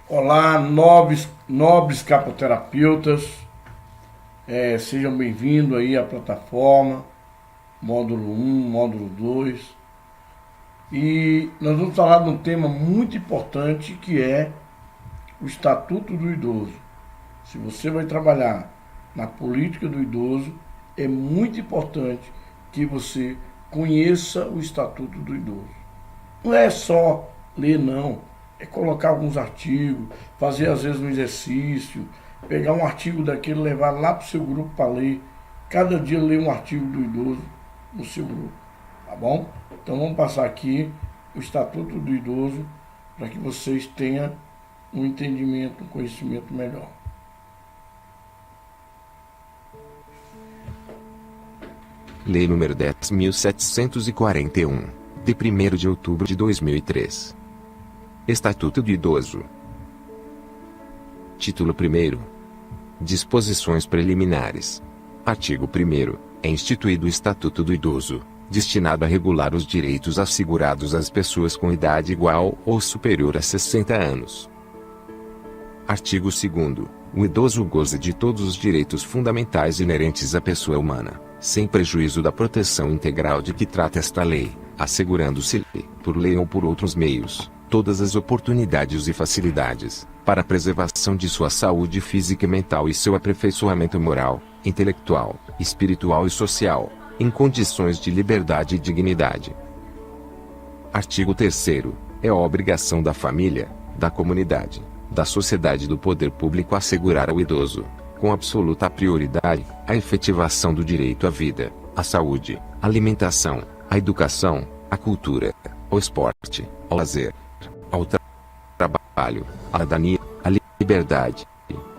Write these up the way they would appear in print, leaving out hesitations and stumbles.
Olá, nobres capoterapeutas, sejam bem-vindos aí à plataforma, módulo 1, módulo 2. E nós vamos falar de um tema muito importante que é o Estatuto do Idoso. Se você vai trabalhar na política do idoso, é muito importante que você conheça o Estatuto do Idoso. Não é só ler, não. É colocar alguns artigos, fazer às vezes um exercício, pegar um artigo daquele, levar lá para o seu grupo para ler. Cada dia ler um artigo do idoso no seu grupo, tá bom? Então vamos passar aqui o Estatuto do Idoso para que vocês tenham um entendimento, um conhecimento melhor. Lei nº 10.741, de 1º de outubro de 2003. Estatuto do Idoso. Título 1º. Disposições preliminares. Artigo 1º. É instituído o Estatuto do Idoso, destinado a regular os direitos assegurados às pessoas com idade igual ou superior a 60 anos. Artigo 2º. O idoso goza de todos os direitos fundamentais inerentes à pessoa humana, sem prejuízo da proteção integral de que trata esta lei, assegurando-se, por lei ou por outros meios, todas as oportunidades e facilidades, para a preservação de sua saúde física e mental e seu aperfeiçoamento moral, intelectual, espiritual e social, em condições de liberdade e dignidade. Artigo 3º. É obrigação da família, da comunidade, da sociedade e do poder público assegurar ao idoso, com absoluta prioridade, a efetivação do direito à vida, à saúde, à alimentação, à educação, à cultura, ao esporte, ao lazer, ao trabalho, à cidadania, à liberdade,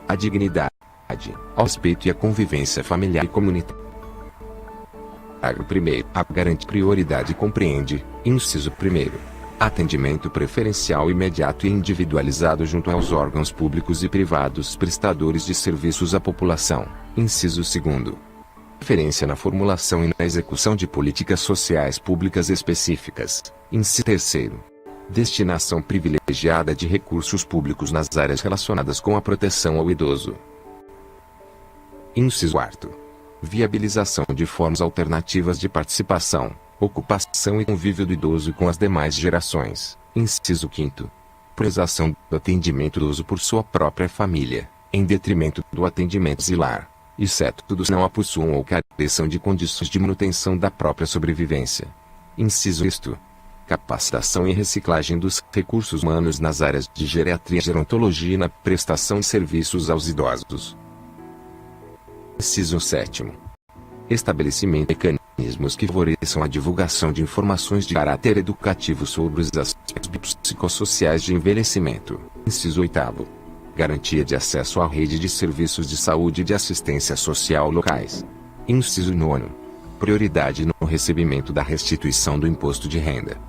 à dignidade, ao respeito e à convivência familiar e comunitária. Parágrafo 1º. A garante prioridade compreende, inciso 1º, atendimento preferencial imediato e individualizado junto aos órgãos públicos e privados prestadores de serviços à população, inciso 2º. Preferência na formulação e na execução de políticas sociais públicas específicas, inciso 3º. Destinação privilegiada de recursos públicos nas áreas relacionadas com a proteção ao idoso. Inciso 4º. Viabilização de formas alternativas de participação, ocupação e convívio do idoso com as demais gerações, inciso 5º. Priorização do atendimento do idoso por sua própria família, em detrimento do atendimento auxiliar, exceto dos que não a possuam ou careçam de condições de manutenção da própria sobrevivência. Inciso 6º. Capacitação e reciclagem dos recursos humanos nas áreas de geriatria e gerontologia e na prestação de serviços aos idosos. Inciso 7º. Estabelecimento de mecanismos que favoreçam a divulgação de informações de caráter educativo sobre os aspectos psicossociais de envelhecimento. Inciso 8º. Garantia de acesso à rede de serviços de saúde e de assistência social locais. Inciso 9º. Prioridade no recebimento da restituição do imposto de renda.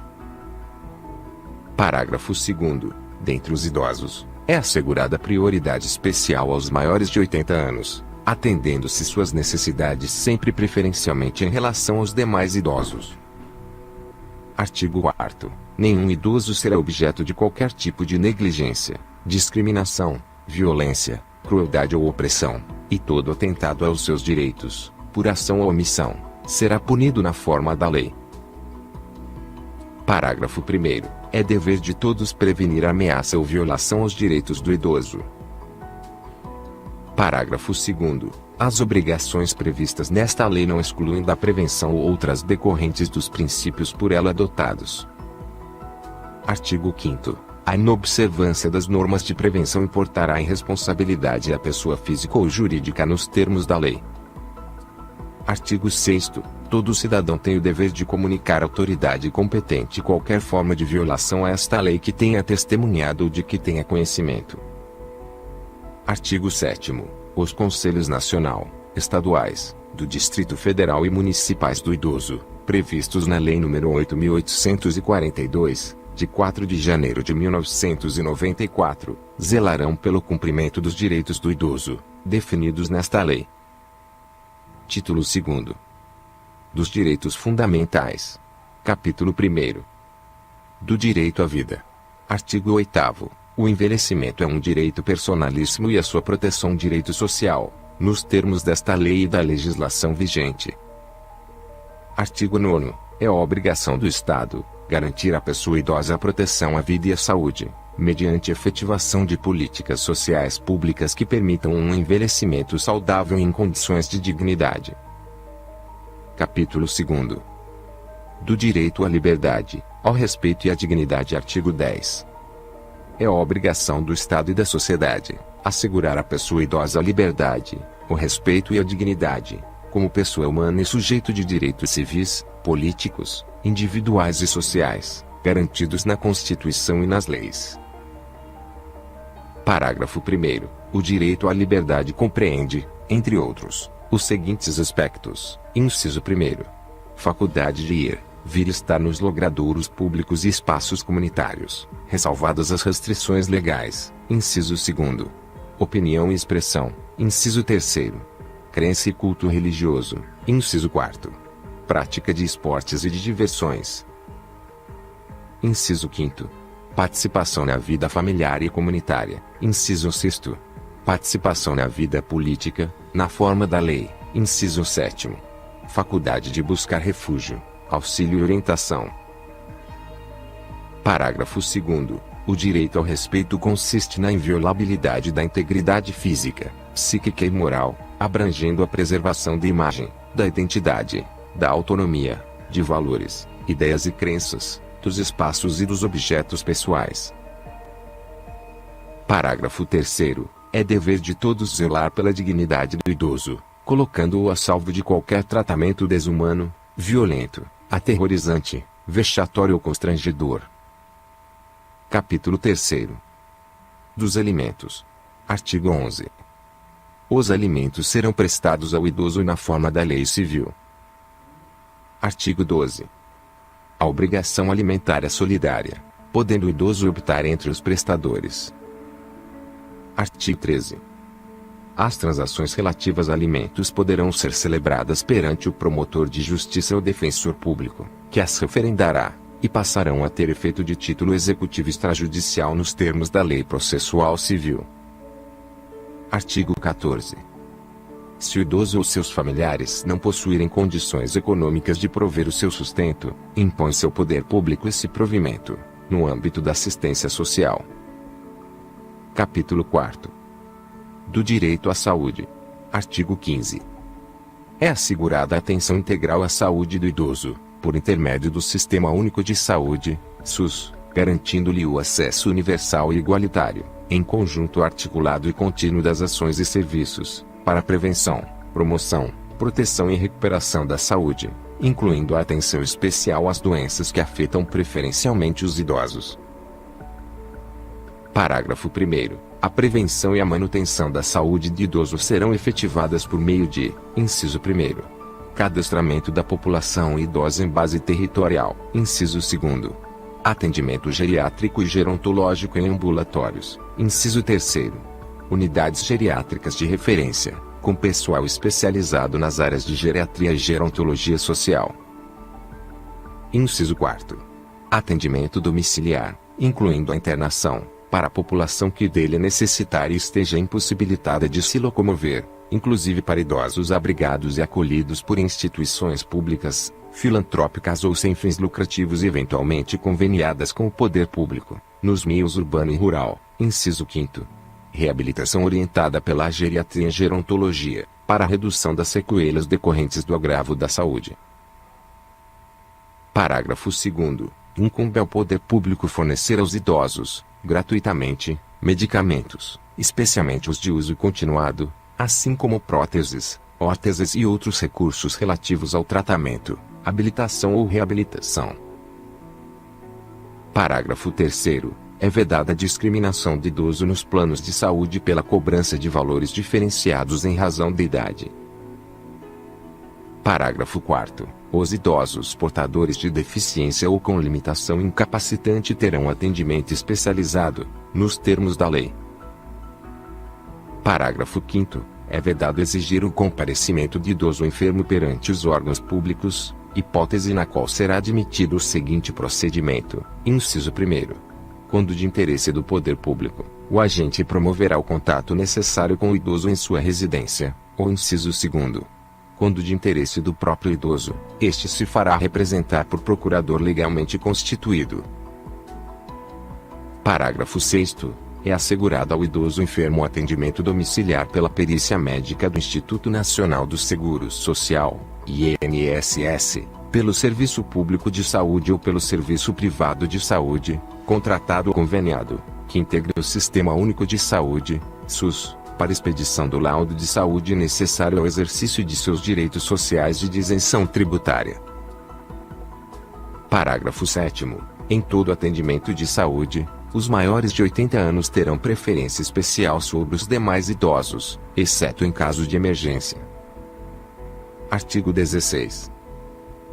Parágrafo 2º. Dentre os idosos, é assegurada prioridade especial aos maiores de 80 anos, atendendo-se suas necessidades sempre preferencialmente em relação aos demais idosos. Artigo 4º. Nenhum idoso será objeto de qualquer tipo de negligência, discriminação, violência, crueldade ou opressão, e todo atentado aos seus direitos, por ação ou omissão, será punido na forma da lei. Parágrafo 1º. É dever de todos prevenir a ameaça ou violação aos direitos do idoso. Parágrafo 2º. As obrigações previstas nesta lei não excluem da prevenção ou outras decorrentes dos princípios por ela adotados. Artigo 5º. A inobservância das normas de prevenção importará em responsabilidade à pessoa física ou jurídica nos termos da lei. Artigo 6º. Todo cidadão tem o dever de comunicar à autoridade competente qualquer forma de violação a esta lei que tenha testemunhado ou de que tenha conhecimento. Artigo 7º. Os Conselhos Nacional, Estaduais, do Distrito Federal e Municipais do Idoso, previstos na Lei nº 8.842, de 4 de janeiro de 1994, zelarão pelo cumprimento dos direitos do idoso, definidos nesta lei. Título 2º. Dos Direitos Fundamentais. Capítulo 1º. Do Direito à Vida. Artigo 8º. O envelhecimento é um direito personalíssimo e a sua proteção um direito social, nos termos desta lei e da legislação vigente. Artigo 9º. É obrigação do Estado garantir à pessoa idosa a proteção à vida e à saúde, mediante efetivação de políticas sociais públicas que permitam um envelhecimento saudável em condições de dignidade. Capítulo 2º. Do direito à liberdade, ao respeito e à dignidade. Artigo 10. É obrigação do Estado e da sociedade assegurar à pessoa idosa a liberdade, o respeito e a dignidade, como pessoa humana e sujeito de direitos civis, políticos, individuais e sociais, garantidos na Constituição e nas leis. Parágrafo 1º. O direito à liberdade compreende, entre outros, os seguintes aspectos. Inciso 1º. Faculdade de ir, vir e estar nos logradouros públicos e espaços comunitários, ressalvadas as restrições legais. Inciso 2º. Opinião e expressão. Inciso 3º. Crença e culto religioso. Inciso 4º. Prática de esportes e de diversões. Inciso 5º. Participação na vida familiar e comunitária. Inciso 6º. Participação na vida política, na forma da lei. Inciso 7º. Faculdade de buscar refúgio, auxílio e orientação. Parágrafo 2º. O direito ao respeito consiste na inviolabilidade da integridade física, psíquica e moral, abrangendo a preservação da imagem, da identidade, da autonomia, de valores, ideias e crenças, dos espaços e dos objetos pessoais. Parágrafo 3º. É dever de todos zelar pela dignidade do idoso, colocando-o a salvo de qualquer tratamento desumano, violento, aterrorizante, vexatório ou constrangedor. Capítulo 3º. Dos alimentos. Artigo 11. Os alimentos serão prestados ao idoso na forma da lei civil. Artigo 12. A obrigação alimentar é solidária, podendo o idoso optar entre os prestadores. Artigo 13. As transações relativas a alimentos poderão ser celebradas perante o promotor de justiça ou defensor público, que as referendará, e passarão a ter efeito de título executivo extrajudicial nos termos da Lei Processual Civil. Artigo 14. Se o idoso ou seus familiares não possuírem condições econômicas de prover o seu sustento, impõe-se ao poder público esse provimento, no âmbito da assistência social. Capítulo 4. Do direito à saúde. Artigo 15. É assegurada a atenção integral à saúde do idoso, por intermédio do Sistema Único de Saúde, SUS, garantindo-lhe o acesso universal e igualitário, em conjunto articulado e contínuo das ações e serviços, para a prevenção, promoção, proteção e recuperação da saúde, incluindo a atenção especial às doenças que afetam preferencialmente os idosos. Parágrafo 1º. A prevenção e a manutenção da saúde de idosos serão efetivadas por meio de, inciso 1º, cadastramento da população idosa em base territorial, inciso 2º, atendimento geriátrico e gerontológico em ambulatórios, inciso 3º, unidades geriátricas de referência, com pessoal especializado nas áreas de geriatria e gerontologia social. Inciso 4º, atendimento domiciliar, incluindo a internação, para a população que dele necessitar e esteja impossibilitada de se locomover, inclusive para idosos abrigados e acolhidos por instituições públicas, filantrópicas ou sem fins lucrativos e eventualmente conveniadas com o poder público, nos meios urbano e rural. Inciso 5º. Reabilitação orientada pela geriatria e gerontologia, para a redução das sequelas decorrentes do agravo da saúde. Parágrafo 2º. Incumbe ao poder público fornecer aos idosos, gratuitamente, medicamentos, especialmente os de uso continuado, assim como próteses, órteses e outros recursos relativos ao tratamento, habilitação ou reabilitação. Parágrafo 3º. É vedada a discriminação de idoso nos planos de saúde pela cobrança de valores diferenciados em razão da idade. Parágrafo 4º. Os idosos portadores de deficiência ou com limitação incapacitante terão atendimento especializado, nos termos da lei. Parágrafo 5º. É vedado exigir o comparecimento de idoso enfermo perante os órgãos públicos, hipótese na qual será admitido o seguinte procedimento. Inciso 1º. Quando de interesse do poder público, o agente promoverá o contato necessário com o idoso em sua residência, ou inciso 2º. Quando de interesse do próprio idoso, este se fará representar por procurador legalmente constituído. Parágrafo 6º. É assegurado ao idoso enfermo o atendimento domiciliar pela perícia médica do Instituto Nacional do Seguro Social, INSS, pelo Serviço Público de Saúde ou pelo Serviço Privado de Saúde, contratado ou conveniado, que integre o Sistema Único de Saúde, SUS, para expedição do laudo de saúde necessário ao exercício de seus direitos sociais de isenção tributária. Parágrafo 7º. Em todo atendimento de saúde, os maiores de 80 anos terão preferência especial sobre os demais idosos, exceto em caso de emergência. Artigo 16.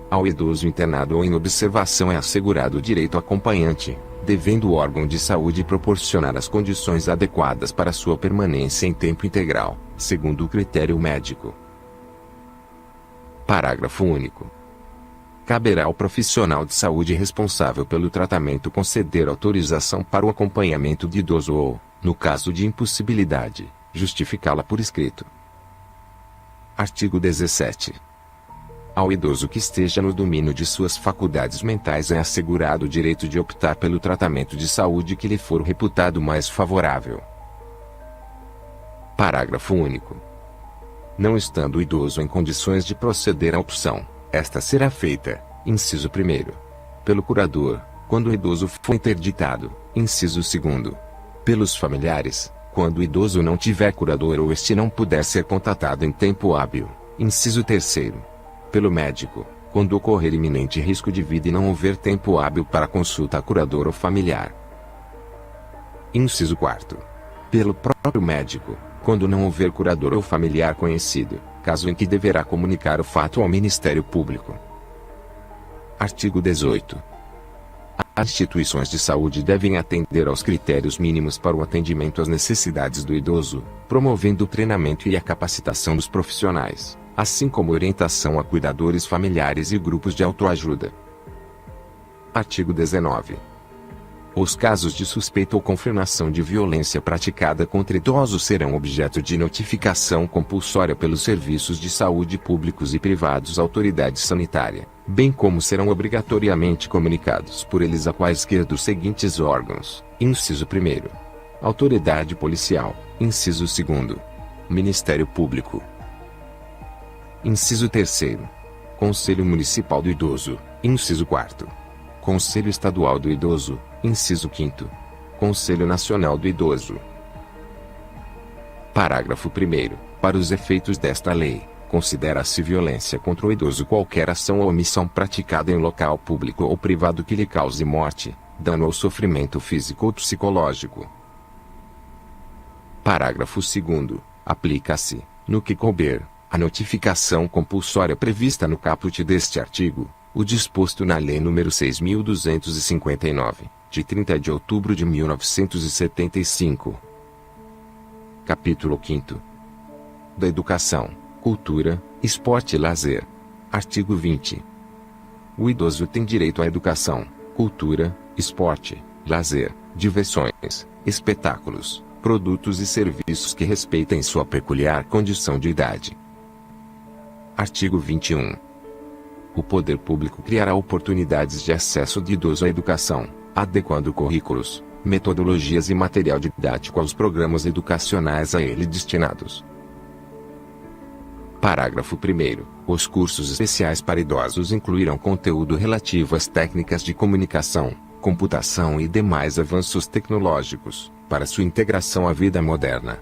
Ao idoso internado ou em observação é assegurado o direito acompanhante, devendo o órgão de saúde proporcionar as condições adequadas para sua permanência em tempo integral, segundo o critério médico. Parágrafo único. Caberá ao profissional de saúde responsável pelo tratamento conceder autorização para o acompanhamento de idoso ou, no caso de impossibilidade, justificá-la por escrito. Artigo 17. Ao idoso que esteja no domínio de suas faculdades mentais é assegurado o direito de optar pelo tratamento de saúde que lhe for reputado mais favorável. Parágrafo único. Não estando o idoso em condições de proceder à opção, esta será feita, inciso 1º, pelo curador, quando o idoso for interditado, inciso 2º, pelos familiares, quando o idoso não tiver curador ou este não puder ser contatado em tempo hábil, inciso 3º, pelo médico, quando ocorrer iminente risco de vida e não houver tempo hábil para consulta a curador ou familiar. Inciso 4º, pelo próprio médico, quando não houver curador ou familiar conhecido, caso em que deverá comunicar o fato ao Ministério Público. Artigo 18. As instituições de saúde devem atender aos critérios mínimos para o atendimento às necessidades do idoso, promovendo o treinamento e a capacitação dos profissionais, assim como orientação a cuidadores familiares e grupos de autoajuda. Artigo 19. Os casos de suspeita ou confirmação de violência praticada contra idosos serão objeto de notificação compulsória pelos serviços de saúde públicos e privados à autoridade sanitária, bem como serão obrigatoriamente comunicados por eles a quaisquer dos seguintes órgãos: inciso 1º, autoridade policial, inciso 2º, Ministério Público, inciso 3º, Conselho Municipal do Idoso, inciso 4º, Conselho Estadual do Idoso, inciso 5º, Conselho Nacional do Idoso. Parágrafo 1º. Para os efeitos desta lei, considera-se violência contra o idoso qualquer ação ou omissão praticada em local público ou privado que lhe cause morte, dano ou sofrimento físico ou psicológico. Parágrafo 2º. Aplica-se, no que couber, a notificação compulsória prevista no caput deste artigo, o disposto na Lei nº 6.259, de 30 de outubro de 1975. Capítulo 5º. Da Educação, Cultura, Esporte e Lazer. Artigo 20. O idoso tem direito à educação, cultura, esporte, lazer, diversões, espetáculos, produtos e serviços que respeitem sua peculiar condição de idade. Artigo 21. O poder público criará oportunidades de acesso de idoso à educação, adequando currículos, metodologias e material didático aos programas educacionais a ele destinados. Parágrafo 1º. Os cursos especiais para idosos incluirão conteúdo relativo às técnicas de comunicação, computação e demais avanços tecnológicos, para sua integração à vida moderna.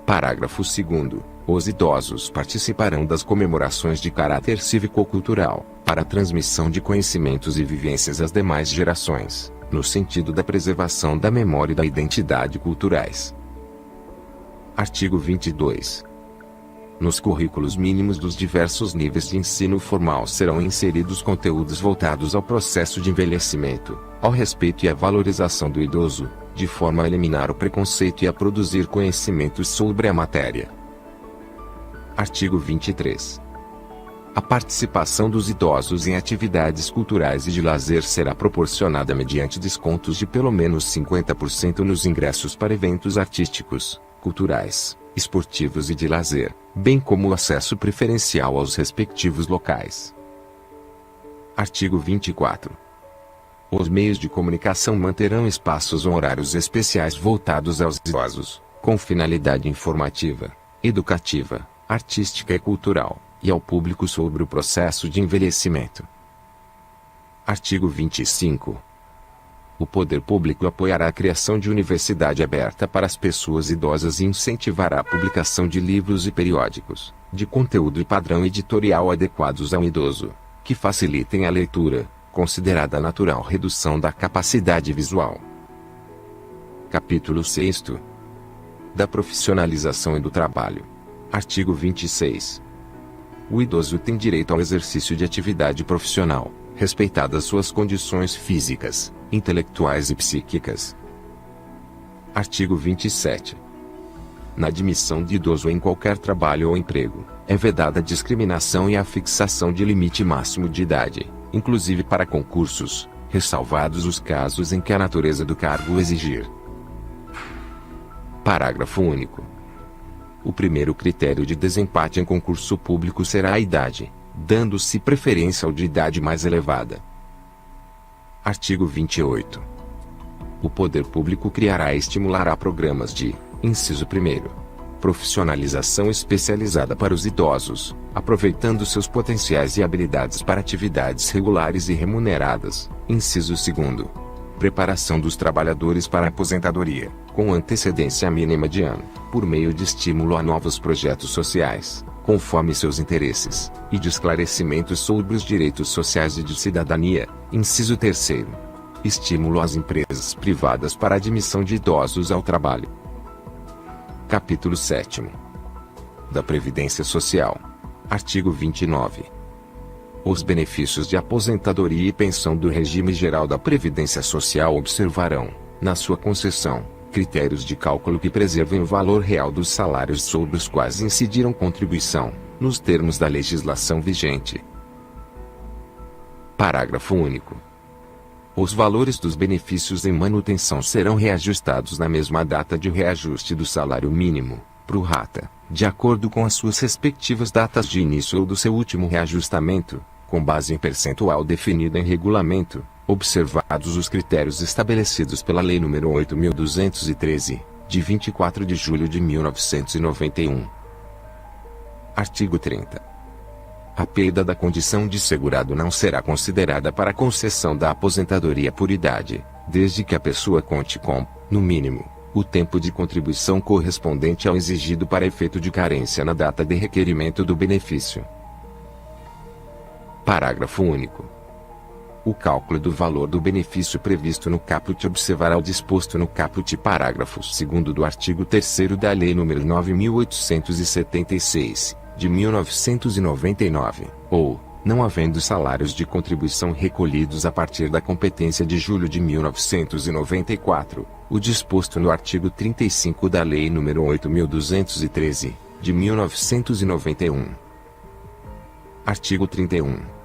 Parágrafo 2º. Os idosos participarão das comemorações de caráter cívico-cultural, para a transmissão de conhecimentos e vivências às demais gerações, no sentido da preservação da memória e da identidade culturais. Artigo 22. Nos currículos mínimos dos diversos níveis de ensino formal serão inseridos conteúdos voltados ao processo de envelhecimento, ao respeito e à valorização do idoso, de forma a eliminar o preconceito e a produzir conhecimentos sobre a matéria. Artigo 23. A participação dos idosos em atividades culturais e de lazer será proporcionada mediante descontos de pelo menos 50% nos ingressos para eventos artísticos, culturais, esportivos e de lazer, bem como o acesso preferencial aos respectivos locais. Artigo 24. Os meios de comunicação manterão espaços ou horários especiais voltados aos idosos, com finalidade informativa, educativa, artística e cultural, e ao público sobre o processo de envelhecimento. Artigo 25. O poder público apoiará a criação de universidade aberta para as pessoas idosas e incentivará a publicação de livros e periódicos, de conteúdo e padrão editorial adequados ao idoso, que facilitem a leitura, considerada a natural redução da capacidade visual. Capítulo 6. Da profissionalização e do trabalho. Artigo 26. O idoso tem direito ao exercício de atividade profissional, respeitadas suas condições físicas, intelectuais e psíquicas. Artigo 27. Na admissão de idoso em qualquer trabalho ou emprego, é vedada a discriminação e a fixação de limite máximo de idade, inclusive para concursos, ressalvados os casos em que a natureza do cargo o exigir. Parágrafo único. O primeiro critério de desempate em concurso público será a idade, dando-se preferência ao de idade mais elevada. Artigo 28. O poder público criará e estimulará programas de, inciso 1º, profissionalização especializada para os idosos, aproveitando seus potenciais e habilidades para atividades regulares e remuneradas, inciso 2º. Preparação dos trabalhadores para a aposentadoria, com antecedência mínima de ano, por meio de estímulo a novos projetos sociais, conforme seus interesses, e de esclarecimentos sobre os direitos sociais e de cidadania, inciso 3º. Estímulo às empresas privadas para a admissão de idosos ao trabalho. Capítulo 7. Da Previdência Social. Artigo 29. Os benefícios de aposentadoria e pensão do regime geral da Previdência Social observarão, na sua concessão, critérios de cálculo que preservem o valor real dos salários sobre os quais incidiram contribuição, nos termos da legislação vigente. Parágrafo único. Os valores dos benefícios em manutenção serão reajustados na mesma data de reajuste do salário mínimo, pro rata, de acordo com as suas respectivas datas de início ou do seu último reajustamento, com base em percentual definido em regulamento, observados os critérios estabelecidos pela Lei nº 8.213, de 24 de julho de 1991. Artigo 30. A perda da condição de segurado não será considerada para a concessão da aposentadoria por idade, desde que a pessoa conte com, no mínimo, o tempo de contribuição correspondente ao exigido para efeito de carência na data de requerimento do benefício. Parágrafo único. O cálculo do valor do benefício previsto no caput observará o disposto no caput parágrafo 2º do artigo 3º da Lei nº 9.876, de 1999, ou, não havendo salários de contribuição recolhidos a partir da competência de julho de 1994, o disposto no artigo 35 da Lei nº 8.213, de 1991. Artigo 31.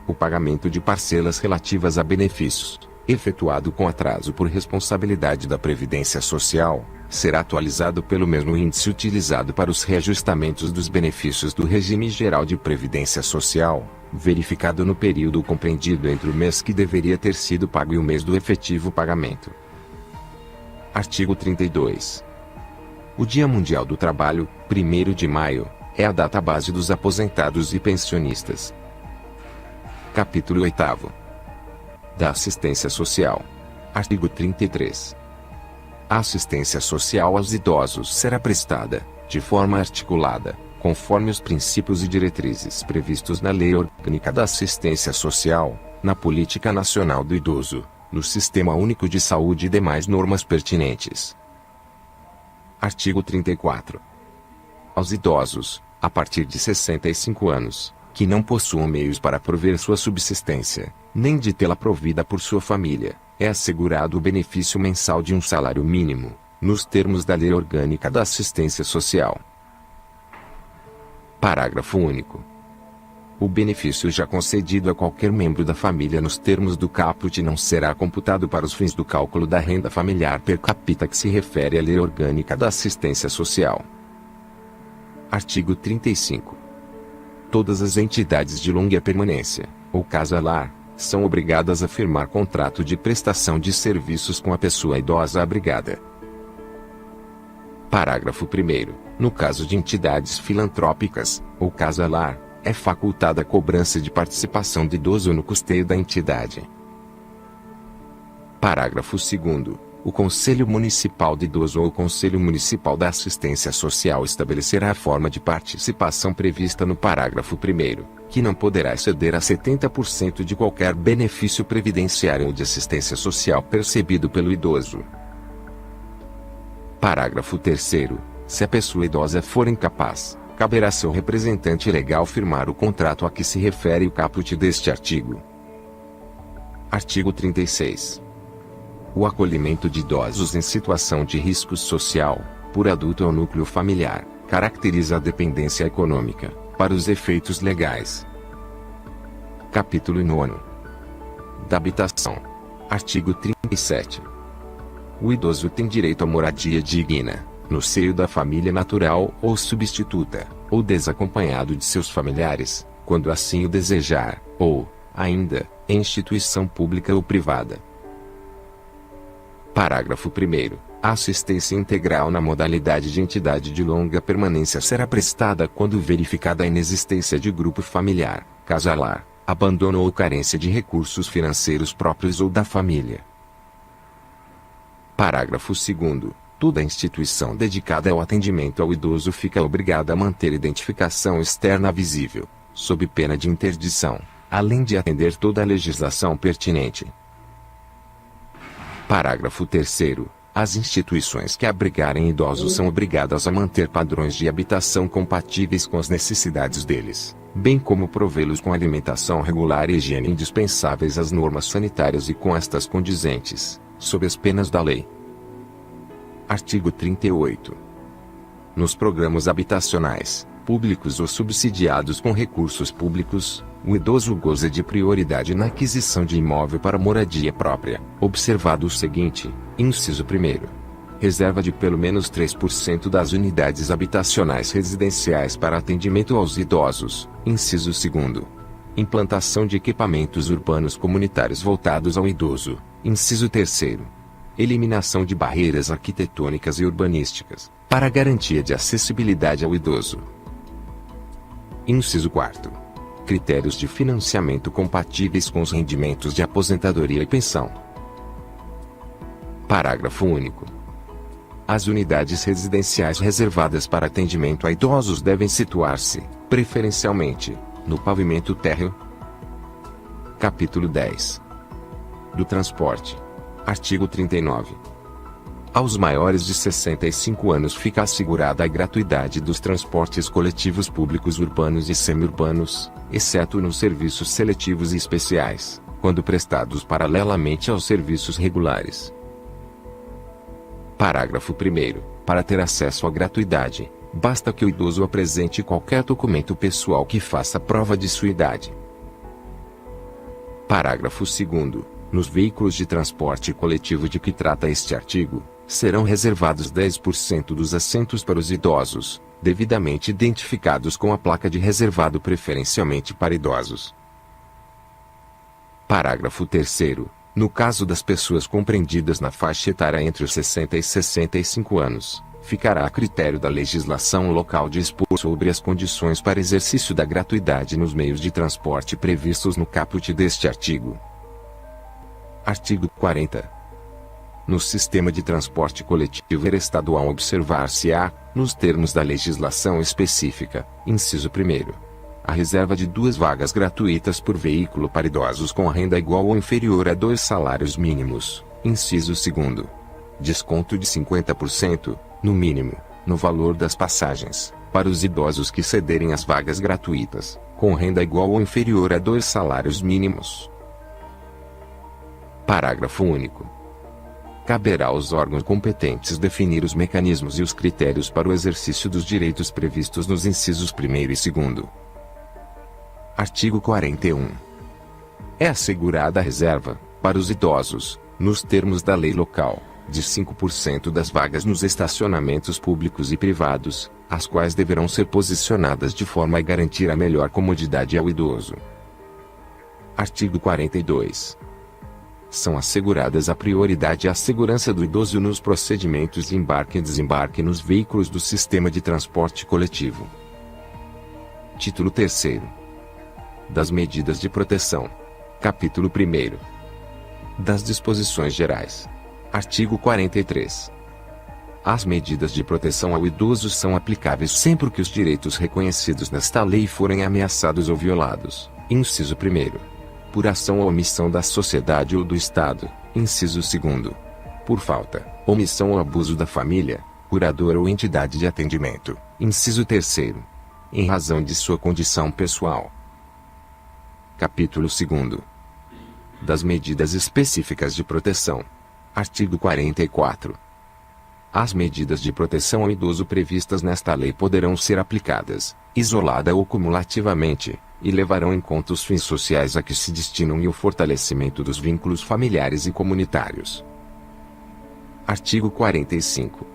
O pagamento de parcelas relativas a benefícios, efetuado com atraso por responsabilidade da Previdência Social, será atualizado pelo mesmo índice utilizado para os reajustamentos dos benefícios do regime geral de Previdência Social, verificado no período compreendido entre o mês que deveria ter sido pago e o mês do efetivo pagamento. Artigo 32. O Dia Mundial do Trabalho, 1º de maio, é a data base dos aposentados e pensionistas. Capítulo 8. Da Assistência Social. Artigo 33. A assistência social aos idosos será prestada, de forma articulada, conforme os princípios e diretrizes previstos na Lei Orgânica da Assistência Social, na Política Nacional do Idoso, no Sistema Único de Saúde e demais normas pertinentes. Artigo 34. Aos idosos, a partir de 65 anos, que não possuam meios para prover sua subsistência, nem de tê-la provida por sua família, é assegurado o benefício mensal de um salário mínimo, nos termos da Lei Orgânica da Assistência Social. Parágrafo único. O benefício já concedido a qualquer membro da família nos termos do caput não será computado para os fins do cálculo da renda familiar per capita que se refere à Lei Orgânica da Assistência Social. Artigo 35. Todas as entidades de longa permanência, ou casa-lar, são obrigadas a firmar contrato de prestação de serviços com a pessoa idosa abrigada. Parágrafo 1º. No caso de entidades filantrópicas, ou casa-lar, é facultada a cobrança de participação do idoso no custeio da entidade. Parágrafo 2º. O Conselho Municipal de Idoso ou o Conselho Municipal da Assistência Social estabelecerá a forma de participação prevista no parágrafo 1º, que não poderá exceder a 70% de qualquer benefício previdenciário ou de assistência social percebido pelo idoso. Parágrafo 3º. Se a pessoa idosa for incapaz, caberá a seu representante legal firmar o contrato a que se refere o caput deste artigo. Artigo 36. O acolhimento de idosos em situação de risco social, por adulto ou núcleo familiar, caracteriza a dependência econômica, para os efeitos legais. Capítulo 9. Da habitação. Artigo 37. O idoso tem direito à moradia digna, no seio da família natural ou substituta, ou desacompanhado de seus familiares, quando assim o desejar, ou, ainda, em instituição pública ou privada. Parágrafo 1º. A assistência integral na modalidade de entidade de longa permanência será prestada quando verificada a inexistência de grupo familiar, casa-lar, abandono ou carência de recursos financeiros próprios ou da família. Parágrafo 2º. Toda instituição dedicada ao atendimento ao idoso fica obrigada a manter identificação externa visível, sob pena de interdição, além de atender toda a legislação pertinente. Parágrafo 3º. As instituições que abrigarem idosos são obrigadas a manter padrões de habitação compatíveis com as necessidades deles, bem como provê-los com alimentação regular e higiene indispensáveis às normas sanitárias e com estas condizentes, sob as penas da lei. Artigo 38. Nos programas habitacionais, públicos ou subsidiados com recursos públicos, o idoso goza de prioridade na aquisição de imóvel para moradia própria, observado o seguinte, inciso 1º. Reserva de pelo menos 3% das unidades habitacionais residenciais para atendimento aos idosos, inciso 2º. Implantação de equipamentos urbanos comunitários voltados ao idoso, inciso 3º. Eliminação de barreiras arquitetônicas e urbanísticas, para garantia de acessibilidade ao idoso. Inciso 4º. Critérios de financiamento compatíveis com os rendimentos de aposentadoria e pensão. Parágrafo único. As unidades residenciais reservadas para atendimento a idosos devem situar-se, preferencialmente, no pavimento térreo. Capítulo 10. Do transporte. Artigo 39. Aos maiores de 65 anos fica assegurada a gratuidade dos transportes coletivos públicos urbanos e semiurbanos, exceto nos serviços seletivos e especiais, quando prestados paralelamente aos serviços regulares. Parágrafo 1º. Para ter acesso à gratuidade, basta que o idoso apresente qualquer documento pessoal que faça prova de sua idade. Parágrafo 2º. Nos veículos de transporte coletivo de que trata este artigo, serão reservados 10% dos assentos para os idosos, devidamente identificados com a placa de reservado preferencialmente para idosos. Parágrafo 3º. No caso das pessoas compreendidas na faixa etária entre os 60 e 65 anos, ficará a critério da legislação local dispor sobre as condições para exercício da gratuidade nos meios de transporte previstos no caput deste artigo. Artigo 40. No sistema de transporte coletivo estadual observar-se-á, nos termos da legislação específica, inciso 1º, a reserva de 2 vagas gratuitas por veículo para idosos com renda igual ou inferior a 2 salários mínimos, inciso 2º. Desconto de 50%, no mínimo, no valor das passagens, para os idosos que cederem as vagas gratuitas, com renda igual ou inferior a 2 salários mínimos. Parágrafo único. Caberá aos órgãos competentes definir os mecanismos e os critérios para o exercício dos direitos previstos nos incisos 1º e 2º. Artigo 41. É assegurada a reserva, para os idosos, nos termos da lei local, de 5% das vagas nos estacionamentos públicos e privados, as quais deverão ser posicionadas de forma a garantir a melhor comodidade ao idoso. Artigo 42. São asseguradas a prioridade à segurança do idoso nos procedimentos de embarque e desembarque nos veículos do sistema de transporte coletivo. Título 3º. Das medidas de proteção. Capítulo 1º. Das disposições gerais. Artigo 43. As medidas de proteção ao idoso são aplicáveis sempre que os direitos reconhecidos nesta lei forem ameaçados ou violados. Inciso 1º. Por ação ou omissão da sociedade ou do Estado. Inciso 2º. Por falta, omissão ou abuso da família, curador ou entidade de atendimento. Inciso 3º. Em razão de sua condição pessoal. Capítulo 2º. Das medidas específicas de proteção. Artigo 44. As medidas de proteção ao idoso previstas nesta lei poderão ser aplicadas, isolada ou cumulativamente, e levarão em conta os fins sociais a que se destinam e o fortalecimento dos vínculos familiares e comunitários. Artigo 45.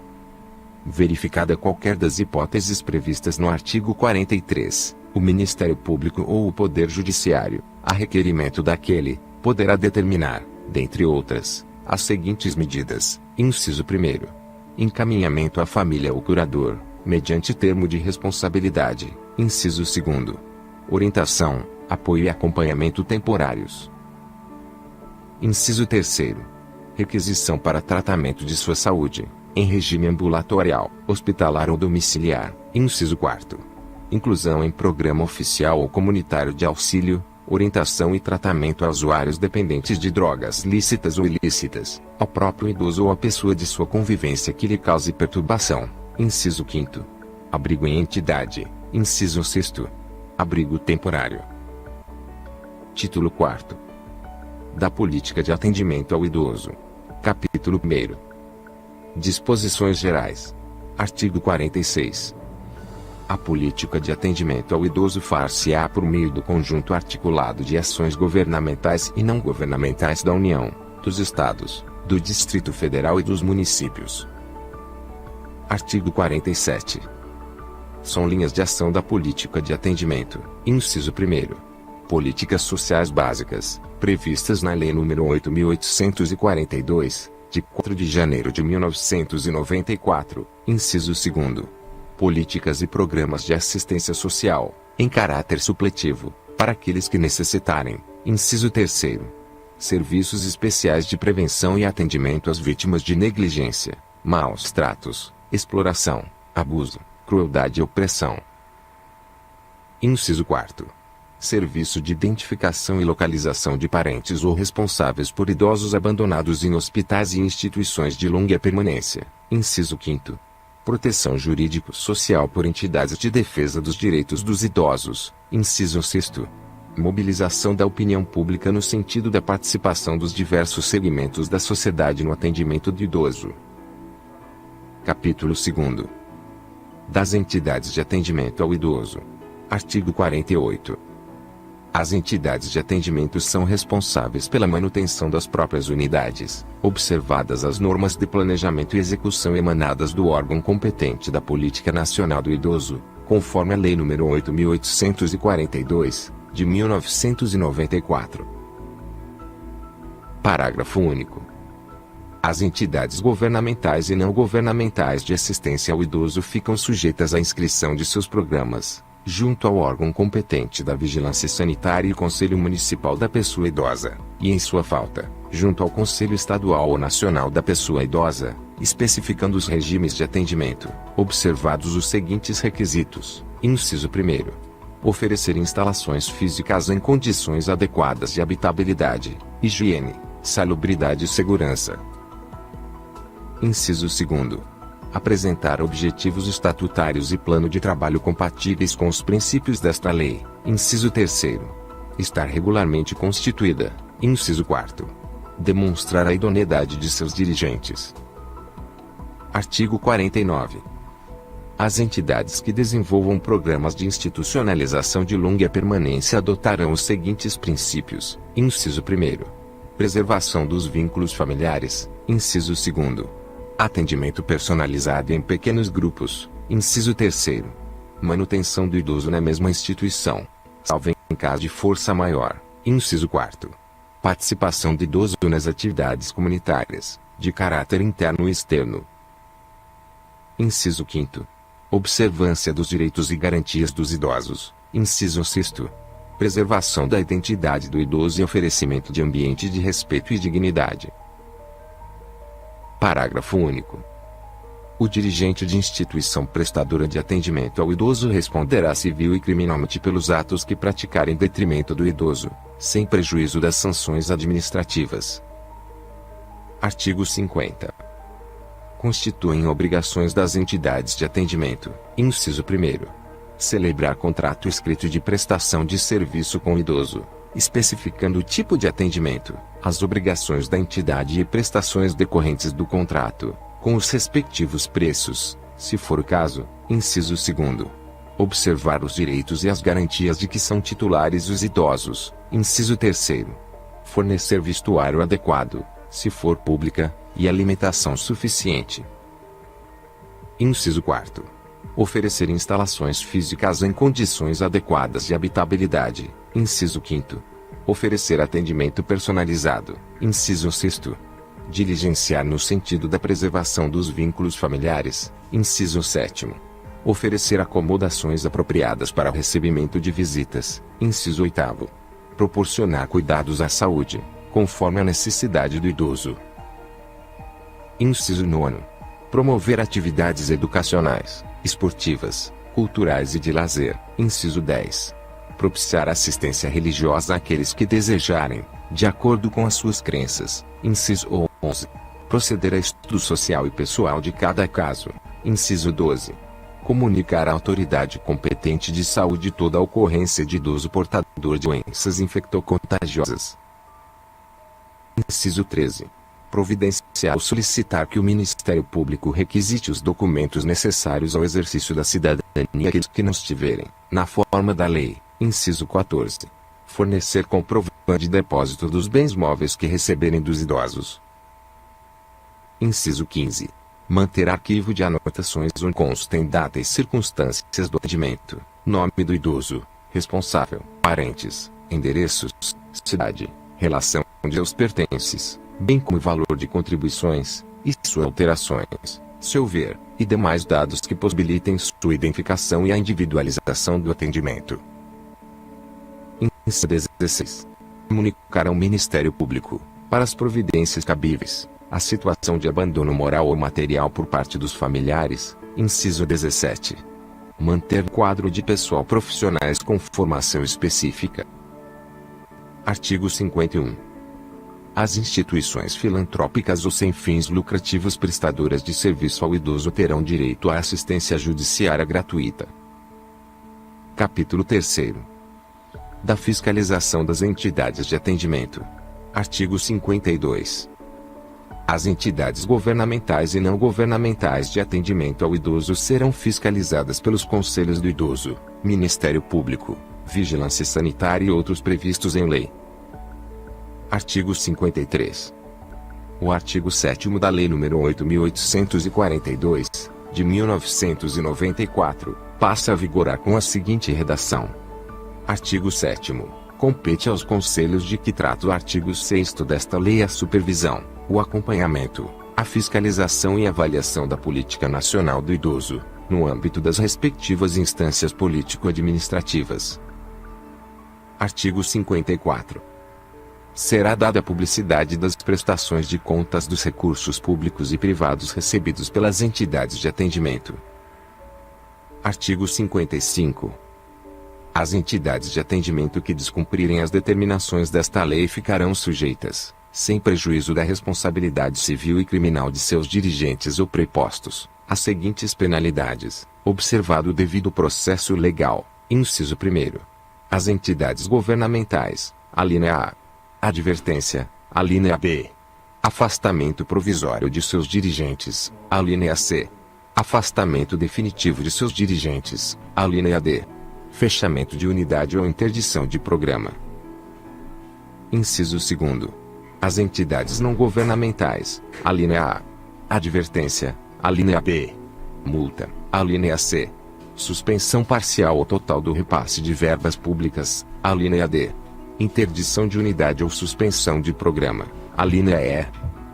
Verificada qualquer das hipóteses previstas no artigo 43, o Ministério Público ou o Poder Judiciário, a requerimento daquele, poderá determinar, dentre outras, as seguintes medidas. Inciso 1º. Encaminhamento à família ou curador, mediante termo de responsabilidade. Inciso 2º. Orientação, apoio e acompanhamento temporários. Inciso 3º. Requisição para tratamento de sua saúde, em regime ambulatorial, hospitalar ou domiciliar. Inciso 4º. Inclusão em programa oficial ou comunitário de auxílio, orientação e tratamento a usuários dependentes de drogas lícitas ou ilícitas, ao próprio idoso ou à pessoa de sua convivência que lhe cause perturbação. Inciso 5º. Abrigo em entidade. Inciso 6º. Abrigo temporário. Título 4º. Da política de atendimento ao idoso. Capítulo 1º. Disposições gerais. Artigo 46. A política de atendimento ao idoso far-se-á por meio do conjunto articulado de ações governamentais e não governamentais da União, dos Estados, do Distrito Federal e dos municípios. Artigo 47. São linhas de ação da política de atendimento. Inciso 1º. Políticas sociais básicas, previstas na Lei nº 8.842, de 4 de janeiro de 1994. Inciso 2º. Políticas e programas de assistência social, em caráter supletivo, para aqueles que necessitarem. Inciso 3º. Serviços especiais de prevenção e atendimento às vítimas de negligência, maus tratos, exploração, abuso, crueldade e opressão. Inciso 4º. Serviço de identificação e localização de parentes ou responsáveis por idosos abandonados em hospitais e instituições de longa permanência. Inciso 5º. Proteção jurídico-social por entidades de defesa dos direitos dos idosos. Inciso 6º. Mobilização da opinião pública no sentido da participação dos diversos segmentos da sociedade no atendimento do idoso. Capítulo 2º. Das entidades de atendimento ao idoso. Artigo 48. As entidades de atendimento são responsáveis pela manutenção das próprias unidades, observadas as normas de planejamento e execução emanadas do órgão competente da Política Nacional do Idoso, conforme a Lei nº 8.842, de 1994. Parágrafo único. As entidades governamentais e não governamentais de assistência ao idoso ficam sujeitas à inscrição de seus programas, junto ao órgão competente da Vigilância Sanitária e Conselho Municipal da Pessoa Idosa, e em sua falta, junto ao Conselho Estadual ou Nacional da Pessoa Idosa, especificando os regimes de atendimento, observados os seguintes requisitos. Inciso 1º. Oferecer instalações físicas em condições adequadas de habitabilidade, higiene, salubridade e segurança. Inciso 2º. Apresentar objetivos estatutários e plano de trabalho compatíveis com os princípios desta lei. Inciso 3º. Estar regularmente constituída. Inciso 4º. Demonstrar a idoneidade de seus dirigentes. Artigo 49. As entidades que desenvolvam programas de institucionalização de longa permanência adotarão os seguintes princípios. Inciso 1º. Preservação dos vínculos familiares. Inciso 2º. Atendimento personalizado em pequenos grupos. Inciso 3º. Manutenção do idoso na mesma instituição, salvo em caso de força maior. Inciso 4º. Participação do idoso nas atividades comunitárias, de caráter interno e externo. Inciso 5º. Observância dos direitos e garantias dos idosos. Inciso 6º. Preservação da identidade do idoso e oferecimento de ambiente de respeito e dignidade. Parágrafo único. O dirigente de instituição prestadora de atendimento ao idoso responderá civil e criminalmente pelos atos que praticar em detrimento do idoso, sem prejuízo das sanções administrativas. Artigo 50. Constituem obrigações das entidades de atendimento. Inciso 1º. Celebrar contrato escrito de prestação de serviço com o idoso, especificando o tipo de atendimento, as obrigações da entidade e prestações decorrentes do contrato, com os respectivos preços, se for o caso. Inciso 2º. Observar os direitos e as garantias de que são titulares os idosos. Inciso 3º. Fornecer vestuário adequado, se for pública, e alimentação suficiente. Inciso 4º. Oferecer instalações físicas em condições adequadas de habitabilidade. Inciso 5º. Oferecer atendimento personalizado. Inciso 6º. Diligenciar no sentido da preservação dos vínculos familiares. Inciso 7º. Oferecer acomodações apropriadas para o recebimento de visitas. Inciso 8º. Proporcionar cuidados à saúde, conforme a necessidade do idoso. Inciso 9º. Promover atividades educacionais, esportivas, culturais e de lazer. Inciso 10. Propiciar assistência religiosa àqueles que desejarem, de acordo com as suas crenças. Inciso 11. Proceder a estudo social e pessoal de cada caso. Inciso 12. Comunicar à autoridade competente de saúde toda a ocorrência de idoso portador de doenças infectocontagiosas. Inciso 13. Providenciar ou solicitar que o Ministério Público requisite os documentos necessários ao exercício da cidadania àqueles que não estiverem, na forma da lei. Inciso 14. Fornecer comprovante de depósito dos bens móveis que receberem dos idosos. Inciso 15. Manter arquivo de anotações onde constem data e circunstâncias do atendimento, nome do idoso, responsável, parentes, endereços, cidade, relação de seus pertences, bem como o valor de contribuições, e suas alterações, seu ver, e demais dados que possibilitem sua identificação e a individualização do atendimento. Inciso 16. Comunicar ao Ministério Público, para as providências cabíveis, a situação de abandono moral ou material por parte dos familiares. Inciso 17. Manter quadro de pessoal profissionais com formação específica. Artigo 51. As instituições filantrópicas ou sem fins lucrativos prestadoras de serviço ao idoso terão direito à assistência judiciária gratuita. Capítulo 3º. Da fiscalização das entidades de atendimento. Artigo 52. As entidades governamentais e não governamentais de atendimento ao idoso serão fiscalizadas pelos Conselhos do Idoso, Ministério Público, Vigilância Sanitária e outros previstos em lei. Artigo 53. O artigo 7º da Lei nº 8.842, de 1994, passa a vigorar com a seguinte redação. Artigo 7º. Compete aos conselhos de que trata o artigo 6º desta lei a supervisão, o acompanhamento, a fiscalização e avaliação da política nacional do idoso, no âmbito das respectivas instâncias político-administrativas. Artigo 54. Será dada publicidade das prestações de contas dos recursos públicos e privados recebidos pelas entidades de atendimento. Artigo 55. As entidades de atendimento que descumprirem as determinações desta lei ficarão sujeitas, sem prejuízo da responsabilidade civil e criminal de seus dirigentes ou prepostos, às seguintes penalidades, observado o devido processo legal. Inciso 1º. As entidades governamentais, alínea A. Advertência, alínea B. Afastamento provisório de seus dirigentes, alínea C. Afastamento definitivo de seus dirigentes. Alínea D. Fechamento de unidade ou interdição de programa. Inciso 2º. As entidades não governamentais. Alínea A. Advertência. Alínea B. Multa. Alínea C. Suspensão parcial ou total do repasse de verbas públicas. Alínea D. Interdição de unidade ou suspensão de programa. Alínea E.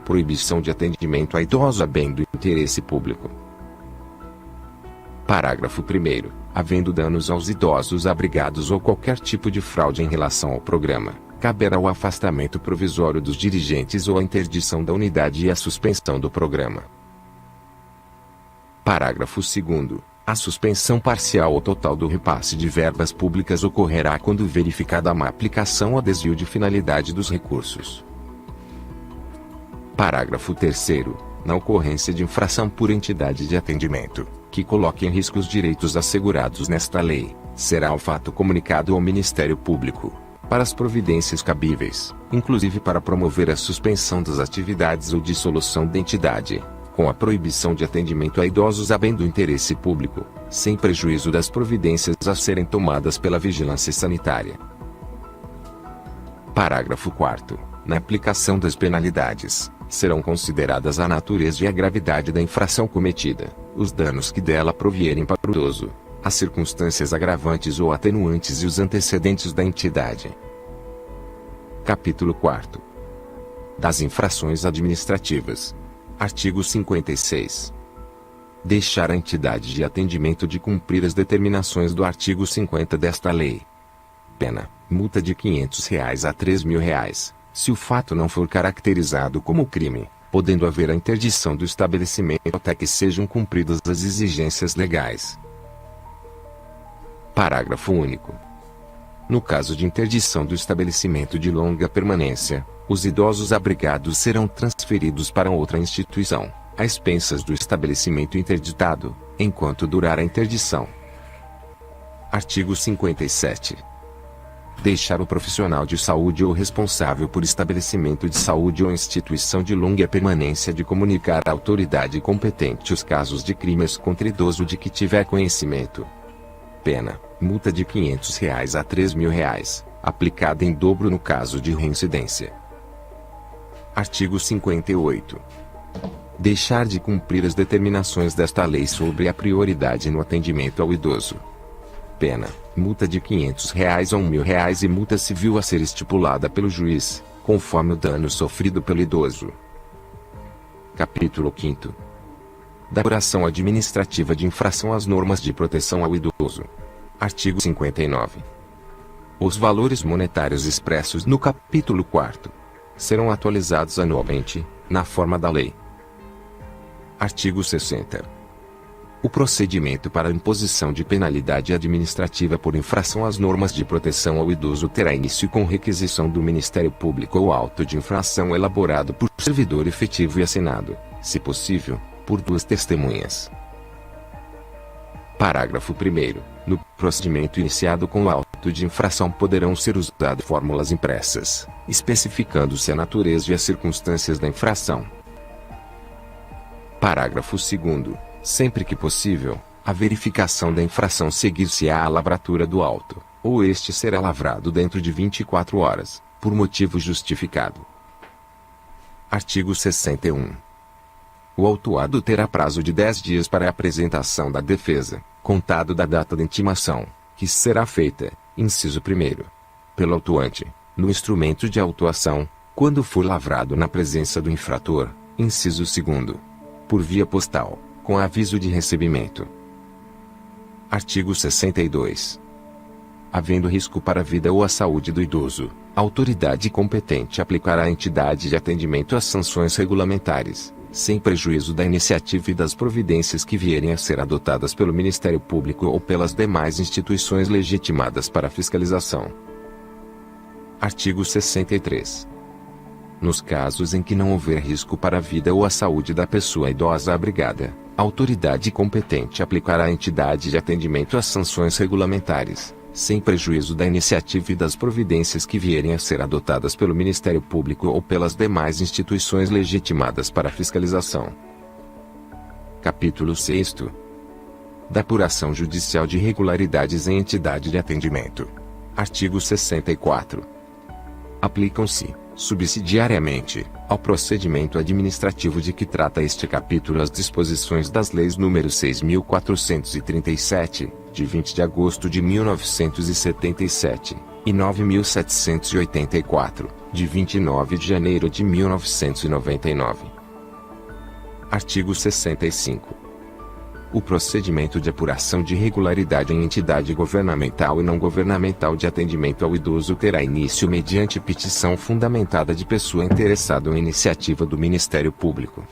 Proibição de atendimento a idoso a bem do interesse público. Parágrafo 1º. Havendo danos aos idosos abrigados ou qualquer tipo de fraude em relação ao programa, caberá o afastamento provisório dos dirigentes ou a interdição da unidade e a suspensão do programa. Parágrafo 2º. A suspensão parcial ou total do repasse de verbas públicas ocorrerá quando verificada a má aplicação ou desvio de finalidade dos recursos. Parágrafo 3º. Na ocorrência de infração por entidade de atendimento, que coloque em risco os direitos assegurados nesta lei, será o fato comunicado ao Ministério Público, para as providências cabíveis, inclusive para promover a suspensão das atividades ou dissolução da entidade, com a proibição de atendimento a idosos a bem do interesse público, sem prejuízo das providências a serem tomadas pela vigilância sanitária. Parágrafo 4º. Na aplicação das penalidades, serão consideradas a natureza e a gravidade da infração cometida, os danos que dela provierem para o idoso, as circunstâncias agravantes ou atenuantes e os antecedentes da entidade. Capítulo 4. Das infrações administrativas. Artigo 56. Deixar a entidade de atendimento de cumprir as determinações do artigo 50 desta lei. Pena: multa de R$ 500 a R$ 3.000, se o fato não for caracterizado como crime, podendo haver a interdição do estabelecimento até que sejam cumpridas as exigências legais. Parágrafo único. No caso de interdição do estabelecimento de longa permanência, os idosos abrigados serão transferidos para outra instituição, a expensas do estabelecimento interditado, enquanto durar a interdição. Artigo 57. Deixar o profissional de saúde ou responsável por estabelecimento de saúde ou instituição de longa permanência de comunicar à autoridade competente os casos de crimes contra idoso de que tiver conhecimento. Pena: multa de R$ 500 a R$ 3.000, aplicada em dobro no caso de reincidência. Artigo 58. Deixar de cumprir as determinações desta lei sobre a prioridade no atendimento ao idoso. Pena: multa de R$ 500 a R$ 1.000 e multa civil a ser estipulada pelo juiz, conforme o dano sofrido pelo idoso. Capítulo 5º. Da duração administrativa de infração às normas de proteção ao idoso. Artigo 59. Os valores monetários expressos no capítulo 4º serão atualizados anualmente, na forma da lei. Artigo 60. O procedimento para a imposição de penalidade administrativa por infração às normas de proteção ao idoso terá início com requisição do Ministério Público ou auto de infração elaborado por servidor efetivo e assinado, se possível, por duas testemunhas. Parágrafo 1º. No procedimento iniciado com o auto de infração poderão ser usadas fórmulas impressas, especificando-se a natureza e as circunstâncias da infração. Parágrafo 2º. Sempre que possível, a verificação da infração seguir-se-á à lavratura do auto, ou este será lavrado dentro de 24 horas, por motivo justificado. Artigo 61. O autuado terá prazo de 10 dias para a apresentação da defesa, contado da data da intimação, que será feita, inciso 1º, pelo autuante, no instrumento de autuação, quando for lavrado na presença do infrator, inciso 2º, por via postal, com aviso de recebimento. Artigo 62. Havendo risco para a vida ou a saúde do idoso, a autoridade competente aplicará à entidade de atendimento as sanções regulamentares, sem prejuízo da iniciativa e das providências que vierem a ser adotadas pelo Ministério Público ou pelas demais instituições legitimadas para fiscalização. Artigo 63. Nos casos em que não houver risco para a vida ou a saúde da pessoa idosa abrigada, a autoridade competente aplicará à entidade de atendimento as sanções regulamentares, sem prejuízo da iniciativa e das providências que vierem a ser adotadas pelo Ministério Público ou pelas demais instituições legitimadas para fiscalização. Capítulo 6º. Da apuração judicial de irregularidades em entidade de atendimento. Artigo 64. Aplicam-se, subsidiariamente, ao procedimento administrativo de que trata este capítulo as disposições das leis nº 6.437, de 20 de agosto de 1977, e 9.784, de 29 de janeiro de 1999. Artigo 65. O procedimento de apuração de irregularidade em entidade governamental e não governamental de atendimento ao idoso terá início mediante petição fundamentada de pessoa interessada ou iniciativa do Ministério Público.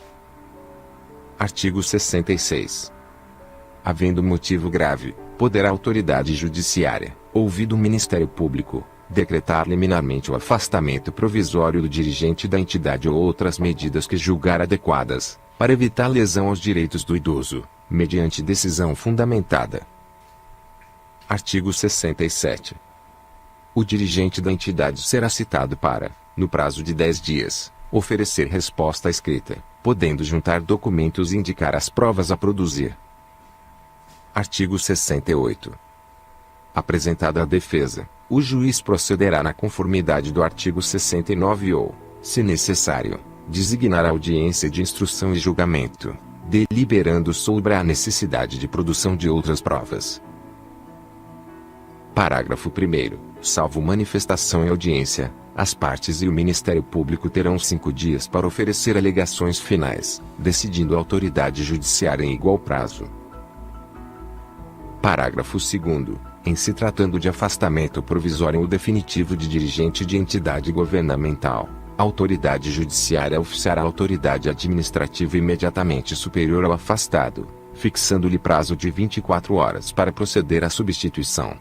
Artigo 66. Havendo motivo grave, poderá a autoridade judiciária, ouvido o Ministério Público, decretar liminarmente o afastamento provisório do dirigente da entidade ou outras medidas que julgar adequadas, para evitar lesão aos direitos do idoso, mediante decisão fundamentada. Artigo 67. O dirigente da entidade será citado para, no prazo de 10 dias, oferecer resposta escrita, podendo juntar documentos e indicar as provas a produzir. Artigo 68. Apresentada a defesa, o juiz procederá na conformidade do artigo 69 ou, se necessário, designar a audiência de instrução e julgamento, deliberando sobre a necessidade de produção de outras provas. Parágrafo 1º. Salvo manifestação em audiência, as partes e o Ministério Público terão 5 dias para oferecer alegações finais, decidindo a autoridade judiciária em igual prazo. Parágrafo 2º. Em se tratando de afastamento provisório ou definitivo de dirigente de entidade governamental, a autoridade judiciária oficiará a autoridade administrativa imediatamente superior ao afastado, fixando-lhe prazo de 24 horas para proceder à substituição.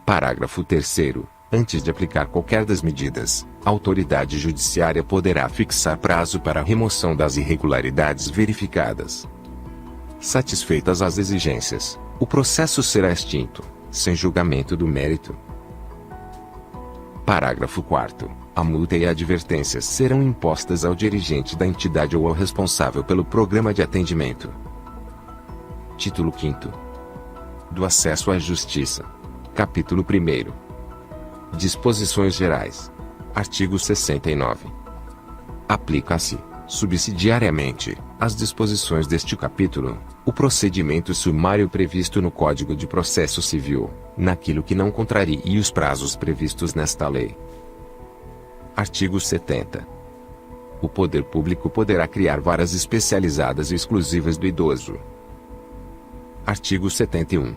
Parágrafo 3º. Antes de aplicar qualquer das medidas, a autoridade judiciária poderá fixar prazo para a remoção das irregularidades verificadas. Satisfeitas as exigências, o processo será extinto, sem julgamento do mérito. Parágrafo 4º. A multa e a advertências serão impostas ao dirigente da entidade ou ao responsável pelo programa de atendimento. Título 5º. Do acesso à justiça. Capítulo 1º. Disposições gerais. Artigo 69. Aplica-se, subsidiariamente, às disposições deste capítulo, o procedimento sumário previsto no Código de Processo Civil, naquilo que não contrarie os prazos previstos nesta lei. Artigo 70. O poder público poderá criar varas especializadas e exclusivas do idoso. Artigo 71.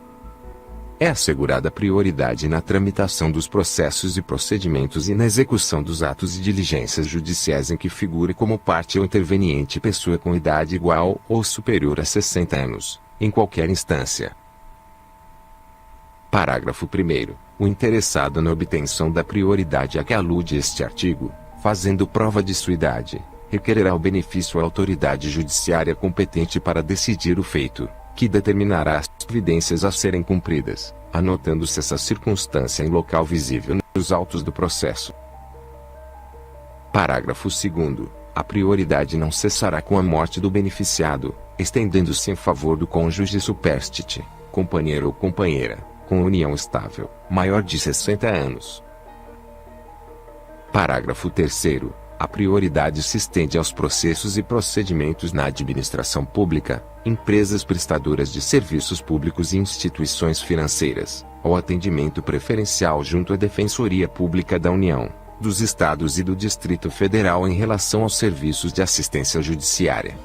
É assegurada prioridade na tramitação dos processos e procedimentos e na execução dos atos e diligências judiciais em que figure como parte ou interveniente pessoa com idade igual ou superior a 60 anos, em qualquer instância. Parágrafo 1º. O interessado na obtenção da prioridade a que alude este artigo, fazendo prova de sua idade, requererá o benefício à autoridade judiciária competente para decidir o feito, que determinará as providências a serem cumpridas, anotando-se essa circunstância em local visível nos autos do processo. Parágrafo 2º. A prioridade não cessará com a morte do beneficiado, estendendo-se em favor do cônjuge superstite, companheiro ou companheira, com união estável, maior de 60 anos. Parágrafo 3º. A prioridade se estende aos processos e procedimentos na administração pública, empresas prestadoras de serviços públicos e instituições financeiras, ao atendimento preferencial junto à Defensoria Pública da União, dos Estados e do Distrito Federal em relação aos serviços de assistência judiciária.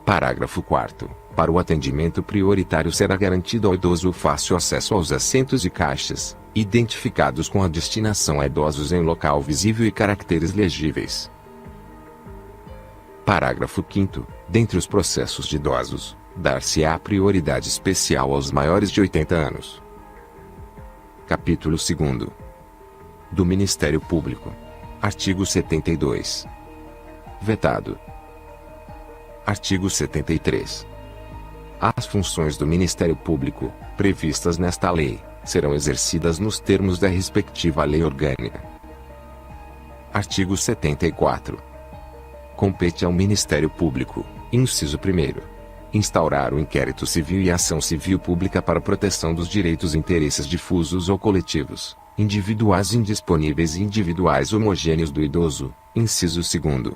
Parágrafo 4º. Para o atendimento prioritário será garantido ao idoso o fácil acesso aos assentos e caixas, identificados com a destinação a idosos em local visível e caracteres legíveis. Parágrafo 5º. Dentre os processos de idosos, dar-se-á prioridade especial aos maiores de 80 anos. Capítulo 2º. Do Ministério Público. Artigo 72. Vetado. Artigo 73. As funções do Ministério Público, previstas nesta lei, serão exercidas nos termos da respectiva lei orgânica. Artigo 74. Compete ao Ministério Público, inciso 1º, instaurar o inquérito civil e a ação civil pública para a proteção dos direitos e interesses difusos ou coletivos, individuais indisponíveis e individuais homogêneos do idoso, inciso 2º.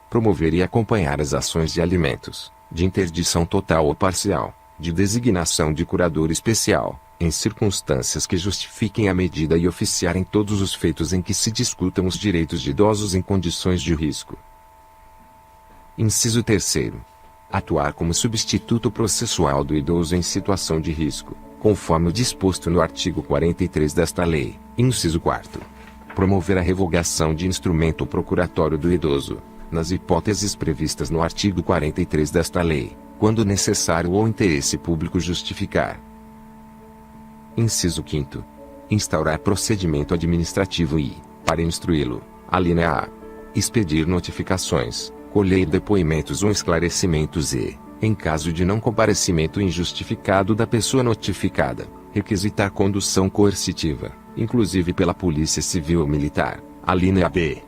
Promover e acompanhar as ações de alimentos, de interdição total ou parcial, de designação de curador especial, em circunstâncias que justifiquem a medida e oficiar em todos os feitos em que se discutam os direitos de idosos em condições de risco. Inciso 3º. Atuar como substituto processual do idoso em situação de risco, conforme o disposto no artigo 43 desta lei, inciso 4º. Promover a revogação de instrumento procuratório do idoso, nas hipóteses previstas no artigo 43 desta lei, quando necessário ou interesse público justificar. Inciso 5º. Instaurar procedimento administrativo e, para instruí-lo, alínea A. Expedir notificações, colher depoimentos ou esclarecimentos e, em caso de não comparecimento injustificado da pessoa notificada, requisitar condução coercitiva, inclusive pela Polícia Civil ou Militar, alínea B.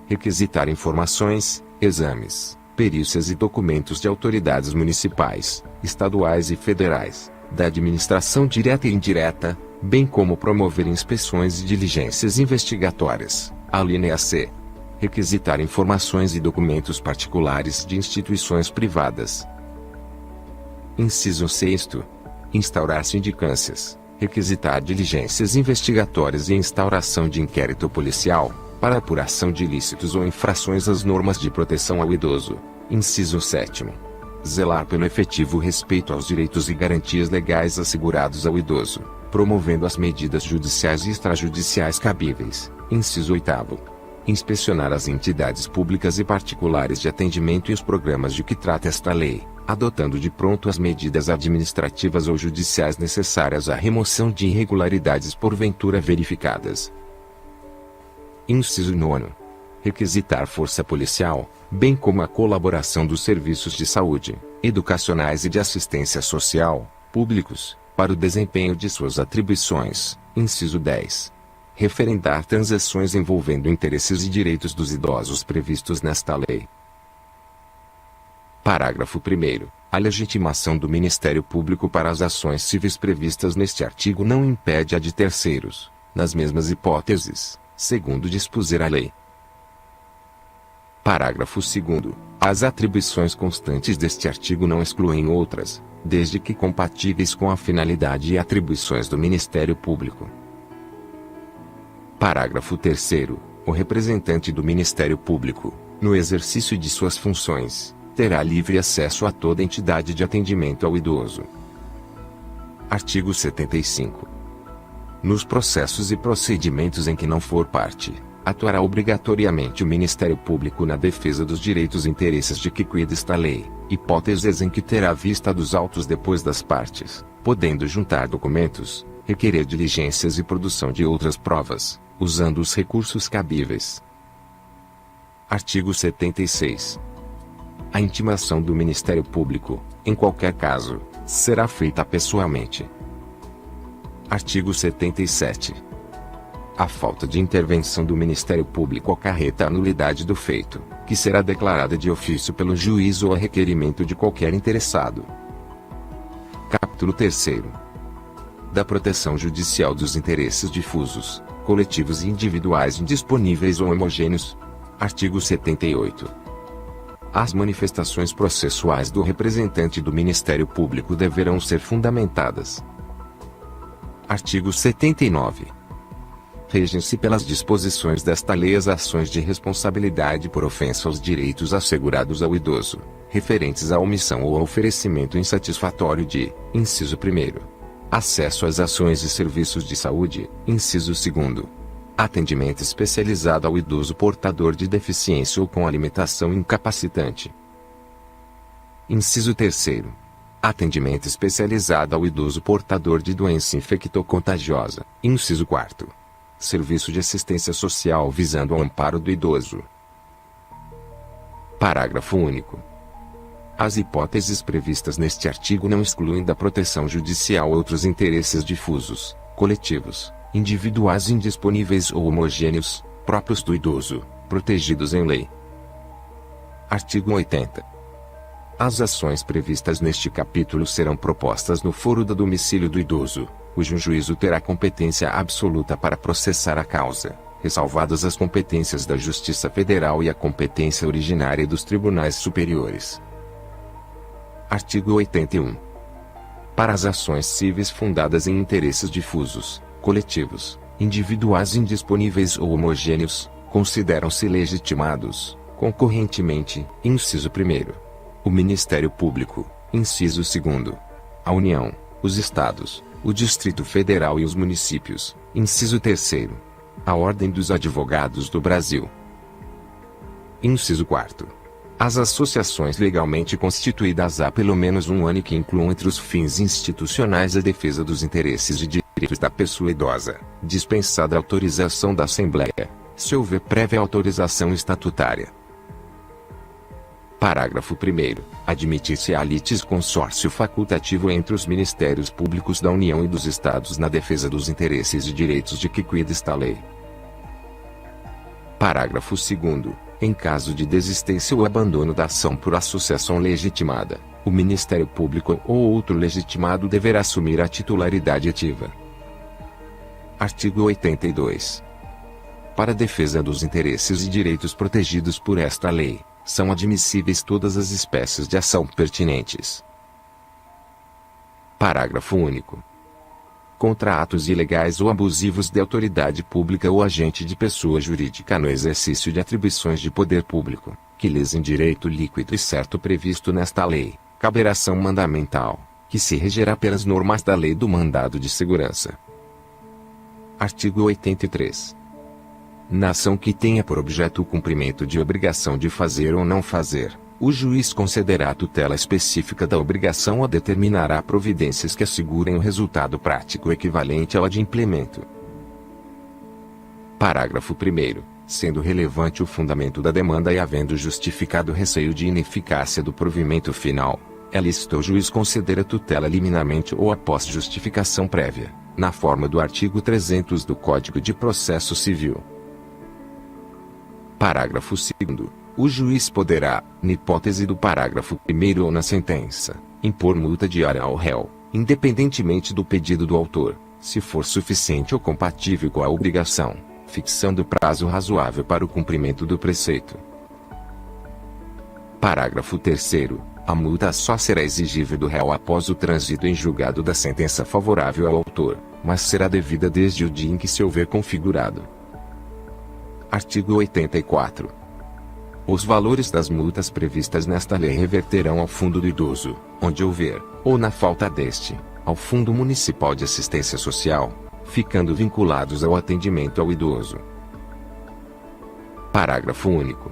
Requisitar informações, exames, perícias e documentos de autoridades municipais, estaduais e federais, da administração direta e indireta, bem como promover inspeções e diligências investigatórias, alínea C. Requisitar informações e documentos particulares de instituições privadas. Inciso 6º. Instaurar sindicâncias, requisitar diligências investigatórias e instauração de inquérito policial, para apuração de ilícitos ou infrações às normas de proteção ao idoso. Inciso 7º. Zelar pelo efetivo respeito aos direitos e garantias legais assegurados ao idoso, promovendo as medidas judiciais e extrajudiciais cabíveis. Inciso 8º. Inspecionar as entidades públicas e particulares de atendimento e os programas de que trata esta lei, adotando de pronto as medidas administrativas ou judiciais necessárias à remoção de irregularidades porventura verificadas. Inciso 9º. Requisitar força policial, bem como a colaboração dos serviços de saúde, educacionais e de assistência social, públicos, para o desempenho de suas atribuições. Inciso 10. Referendar transações envolvendo interesses e direitos dos idosos previstos nesta lei. Parágrafo 1º. A legitimação do Ministério Público para as ações civis previstas neste artigo não impede a de terceiros, nas mesmas hipóteses, segundo dispuser a lei. Parágrafo 2º. As atribuições constantes deste artigo não excluem outras, desde que compatíveis com a finalidade e atribuições do Ministério Público. Parágrafo 3º. O representante do Ministério Público, no exercício de suas funções, terá livre acesso a toda entidade de atendimento ao idoso. Artigo 75. Nos processos e procedimentos em que não for parte, atuará obrigatoriamente o Ministério Público na defesa dos direitos e interesses de que cuida esta lei, hipóteses em que terá vista dos autos depois das partes, podendo juntar documentos, requerer diligências e produção de outras provas, usando os recursos cabíveis. Artigo 76. A intimação do Ministério Público, em qualquer caso, será feita pessoalmente. Artigo 77. A falta de intervenção do Ministério Público acarreta a nulidade do feito, que será declarada de ofício pelo juiz ou a requerimento de qualquer interessado. Capítulo 3º. Da proteção judicial dos interesses difusos, coletivos e individuais indisponíveis ou homogêneos. Artigo 78. As manifestações processuais do representante do Ministério Público deverão ser fundamentadas. Artigo 79. Regem-se pelas disposições desta lei as ações de responsabilidade por ofensa aos direitos assegurados ao idoso, referentes à omissão ou ao oferecimento insatisfatório de, inciso 1º, acesso às ações e serviços de saúde, inciso 2º, atendimento especializado ao idoso portador de deficiência ou com alimentação incapacitante. Inciso 3º, atendimento especializado ao idoso portador de doença infectocontagiosa, inciso 4º, serviço de assistência social visando ao amparo do idoso. Parágrafo único. As hipóteses previstas neste artigo não excluem da proteção judicial outros interesses difusos, coletivos, individuais indisponíveis ou homogêneos, próprios do idoso, protegidos em lei. Artigo 80. As ações previstas neste capítulo serão propostas no foro do domicílio do idoso, cujo juízo terá competência absoluta para processar a causa, ressalvadas as competências da Justiça Federal e a competência originária dos tribunais superiores. Artigo 81. Para as ações cíveis fundadas em interesses difusos, coletivos, individuais indisponíveis ou homogêneos, consideram-se legitimados, concorrentemente, inciso 1º, o Ministério Público, inciso 2º, a União, os Estados, o Distrito Federal e os municípios, inciso 3º, a Ordem dos Advogados do Brasil. Inciso 4º. As associações legalmente constituídas há pelo menos um ano e que incluam entre os fins institucionais a defesa dos interesses e direitos da pessoa idosa, dispensada a autorização da Assembleia, se houver prévia autorização estatutária. Parágrafo 1º. Admitir-se-á litisconsórcio facultativo entre os Ministérios Públicos da União e dos Estados na defesa dos interesses e direitos de que cuida esta lei. Parágrafo 2º. Em caso de desistência ou abandono da ação por associação legitimada, o Ministério Público ou outro legitimado deverá assumir a titularidade ativa. Artigo 82. Para a defesa dos interesses e direitos protegidos por esta lei, são admissíveis todas as espécies de ação pertinentes. Parágrafo único. Contra atos ilegais ou abusivos de autoridade pública ou agente de pessoa jurídica no exercício de atribuições de poder público, que lesem direito líquido e certo previsto nesta lei, caberá ação mandamental, que se regerá pelas normas da Lei do Mandado de Segurança. Artigo 83. Na ação que tenha por objeto o cumprimento de obrigação de fazer ou não fazer, o juiz concederá a tutela específica da obrigação ou determinará providências que assegurem o resultado prático equivalente ao adimplemento. Parágrafo 1º. Sendo relevante o fundamento da demanda e havendo justificado receio de ineficácia do provimento final, é lícito ao juiz conceder a tutela liminarmente ou após justificação prévia, na forma do artigo 300 do Código de Processo Civil. Parágrafo 2º. O juiz poderá, na hipótese do parágrafo 1º ou na sentença, impor multa diária ao réu, independentemente do pedido do autor, se for suficiente ou compatível com a obrigação, fixando prazo razoável para o cumprimento do preceito. Parágrafo 3º. A multa só será exigível do réu após o trânsito em julgado da sentença favorável ao autor, mas será devida desde o dia em que se houver configurado. Artigo 84. Os valores das multas previstas nesta lei reverterão ao Fundo do Idoso, onde houver, ou na falta deste, ao Fundo Municipal de Assistência Social, ficando vinculados ao atendimento ao idoso. Parágrafo único.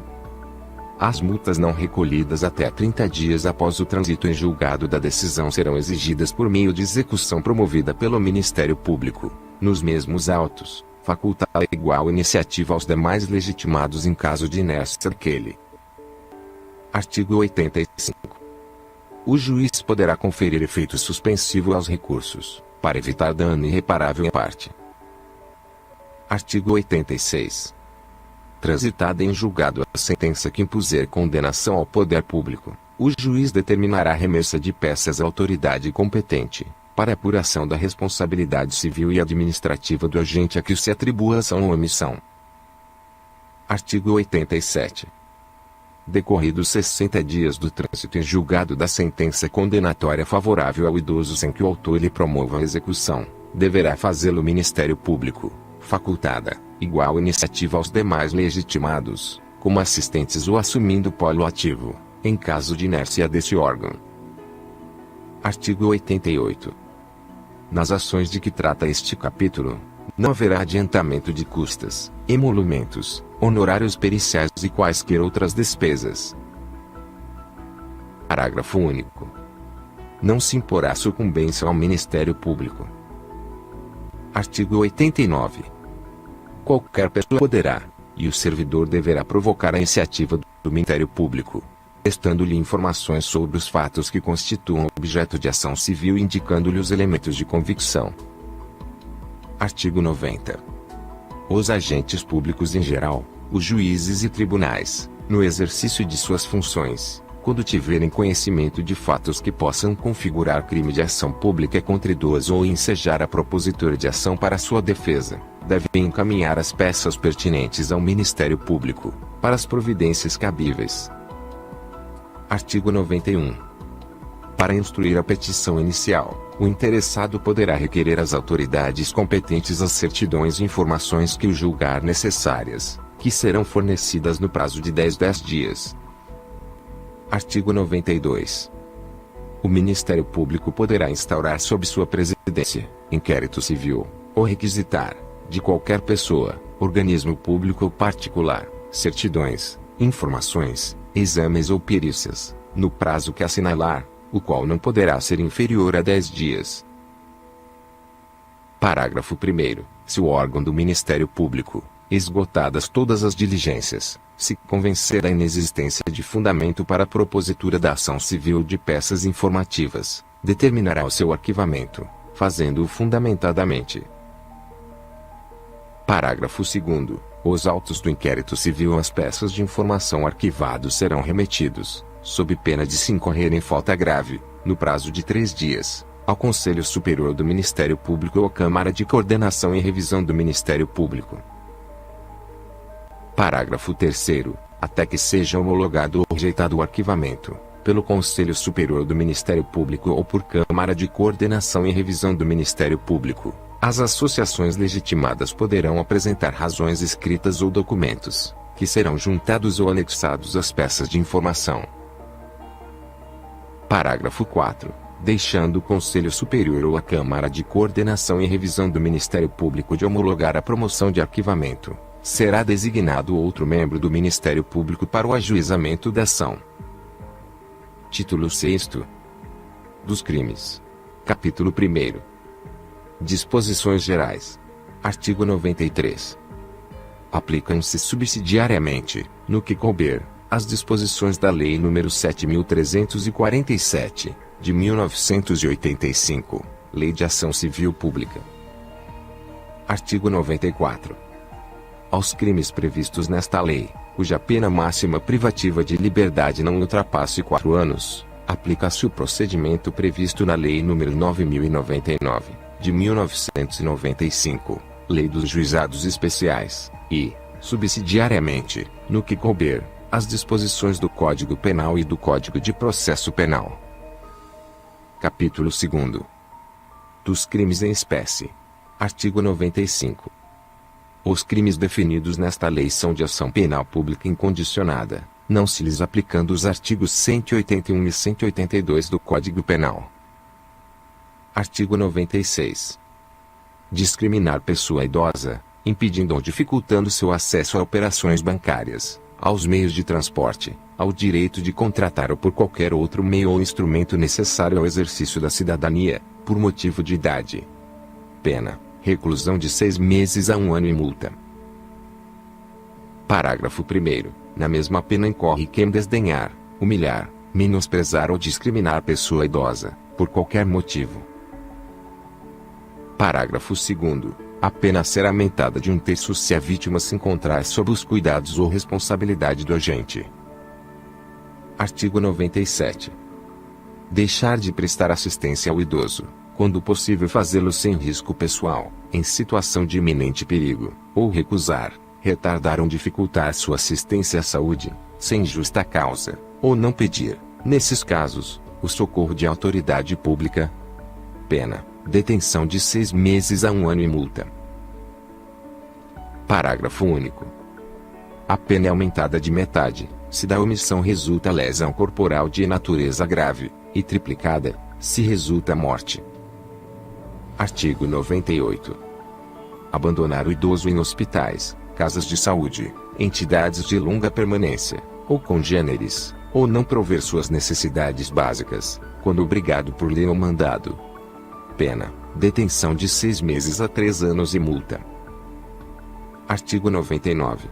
As multas não recolhidas até 30 dias após o trânsito em julgado da decisão serão exigidas por meio de execução promovida pelo Ministério Público, nos mesmos autos, facultada igual iniciativa aos demais legitimados em caso de inércia daquele. Artigo 85. O juiz poderá conferir efeito suspensivo aos recursos, para evitar dano irreparável em parte. Artigo 86. Transitada em julgado a sentença que impuser condenação ao poder público, o juiz determinará a remessa de peças à autoridade competente, para apuração da responsabilidade civil e administrativa do agente a que se atribua ação ou omissão. Artigo 87. Decorridos 60 dias do trânsito em julgado da sentença condenatória favorável ao idoso sem que o autor lhe promova a execução, deverá fazê-lo o Ministério Público, facultada, igual iniciativa aos demais legitimados, como assistentes ou assumindo polo ativo, em caso de inércia desse órgão. Artigo 88. Nas ações de que trata este capítulo, não haverá adiantamento de custas, emolumentos, honorários periciais e quaisquer outras despesas. Parágrafo único. Não se imporá sucumbência ao Ministério Público. Artigo 89. Qualquer pessoa poderá, e o servidor deverá provocar a iniciativa do Ministério Público, prestando-lhe informações sobre os fatos que constituam objeto de ação civil e indicando-lhe os elementos de convicção. Artigo 90. Os agentes públicos em geral, os juízes e tribunais, no exercício de suas funções, quando tiverem conhecimento de fatos que possam configurar crime de ação pública contra idoso ou ensejar a propositor de ação para sua defesa, devem encaminhar as peças pertinentes ao Ministério Público, para as providências cabíveis. Artigo 91. Para instruir a petição inicial, o interessado poderá requerer às autoridades competentes as certidões e informações que o julgar necessárias, que serão fornecidas no prazo de 10 dias. Artigo 92. O Ministério Público poderá instaurar sob sua presidência, inquérito civil, ou requisitar, de qualquer pessoa, organismo público ou particular, certidões, informações, exames ou perícias, no prazo que assinalar, o qual não poderá ser inferior a 10 dias. Parágrafo 1º. Se o órgão do Ministério Público, esgotadas todas as diligências, se convencer da inexistência de fundamento para a propositura da ação civil de peças informativas, determinará o seu arquivamento, fazendo-o fundamentadamente. Parágrafo 2º. Os autos do inquérito civil ou as peças de informação arquivados serão remetidos, sob pena de se incorrerem falta grave, no prazo de 3 dias, ao Conselho Superior do Ministério Público ou à Câmara de Coordenação e Revisão do Ministério Público. Parágrafo 3º. Até que seja homologado ou rejeitado o arquivamento, pelo Conselho Superior do Ministério Público ou por Câmara de Coordenação e Revisão do Ministério Público, as associações legitimadas poderão apresentar razões escritas ou documentos, que serão juntados ou anexados às peças de informação. Parágrafo 4. Deixando o Conselho Superior ou a Câmara de Coordenação e Revisão do Ministério Público de homologar a promoção de arquivamento, será designado outro membro do Ministério Público para o ajuizamento da ação. Título 6º. Dos crimes. Capítulo 1º. Disposições gerais. Artigo 93. Aplicam-se subsidiariamente, no que couber, as disposições da Lei nº 7.347, de 1985, Lei de Ação Civil Pública. Artigo 94. Aos crimes previstos nesta lei, cuja pena máxima privativa de liberdade não ultrapasse 4 anos, aplica-se o procedimento previsto na Lei nº 9.099, de 1995, Lei dos Juizados Especiais, e, subsidiariamente, no que couber, as disposições do Código Penal e do Código de Processo Penal. Capítulo 2º. Dos crimes em espécie. Artigo 95. Os crimes definidos nesta lei são de ação penal pública incondicionada, não se lhes aplicando os artigos 181 e 182 do Código Penal. Artigo 96. Discriminar pessoa idosa, impedindo ou dificultando seu acesso a operações bancárias, aos meios de transporte, ao direito de contratar ou por qualquer outro meio ou instrumento necessário ao exercício da cidadania, por motivo de idade. Pena: reclusão de 6 meses a 1 ano e multa. Parágrafo 1º. Na mesma pena incorre quem desdenhar, humilhar, menosprezar ou discriminar pessoa idosa, por qualquer motivo. Parágrafo 2º. A pena será aumentada de 1/3 se a vítima se encontrar sob os cuidados ou responsabilidade do agente. Artigo 97. Deixar de prestar assistência ao idoso, quando possível fazê-lo sem risco pessoal, em situação de iminente perigo, ou recusar, retardar ou dificultar sua assistência à saúde, sem justa causa, ou não pedir, nesses casos, o socorro de autoridade pública. Pena: detenção de 6 meses a 1 ano e multa. Parágrafo único. A pena é aumentada de metade, se da omissão resulta lesão corporal de natureza grave, e triplicada, se resulta morte. Artigo 98. Abandonar o idoso em hospitais, casas de saúde, entidades de longa permanência, ou congêneres, ou não prover suas necessidades básicas, quando obrigado por lei ou mandado. Pena: detenção de 6 meses a 3 anos e multa. Artigo 99.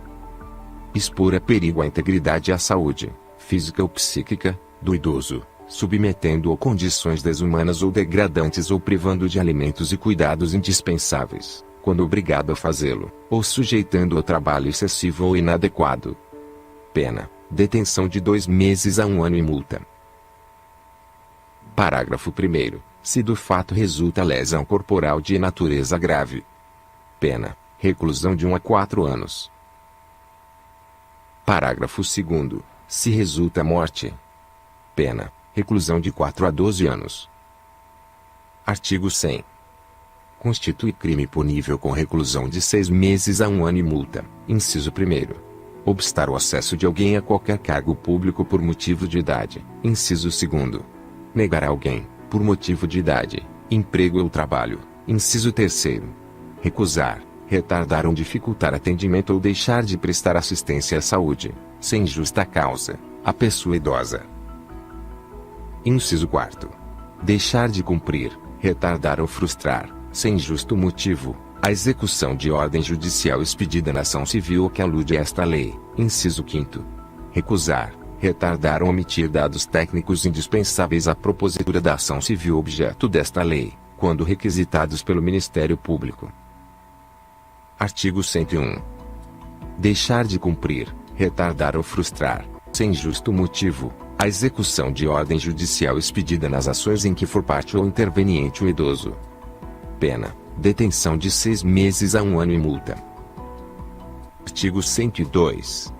Expor a perigo a integridade e a saúde, física ou psíquica, do idoso, submetendo-o a condições desumanas ou degradantes ou privando de alimentos e cuidados indispensáveis, quando obrigado a fazê-lo, ou sujeitando-o a trabalho excessivo ou inadequado. Pena: detenção de 2 meses a 1 ano e multa. Parágrafo 1º. Se do fato resulta lesão corporal de natureza grave, pena, reclusão de 1 a 4 anos. Parágrafo 2º. Se resulta morte, pena, reclusão de 4 a 12 anos. Artigo 100. Constitui crime punível com reclusão de 6 meses a 1 ano e multa. Inciso 1º. Obstar o acesso de alguém a qualquer cargo público por motivo de idade. Inciso 2º. Negar a alguém, por motivo de idade, emprego ou trabalho. Inciso 3º. Recusar, retardar ou dificultar atendimento ou deixar de prestar assistência à saúde, sem justa causa, à pessoa idosa. Inciso 4º. Deixar de cumprir, retardar ou frustrar, sem justo motivo, a execução de ordem judicial expedida na ação civil que alude a esta lei. Inciso 5º. Recusar, retardar ou omitir dados técnicos indispensáveis à propositura da ação civil objeto desta lei, quando requisitados pelo Ministério Público. Artigo 101. Deixar de cumprir, retardar ou frustrar, sem justo motivo, a execução de ordem judicial expedida nas ações em que for parte ou interveniente o idoso. Pena, detenção de 6 meses a 1 ano e multa. Artigo 102.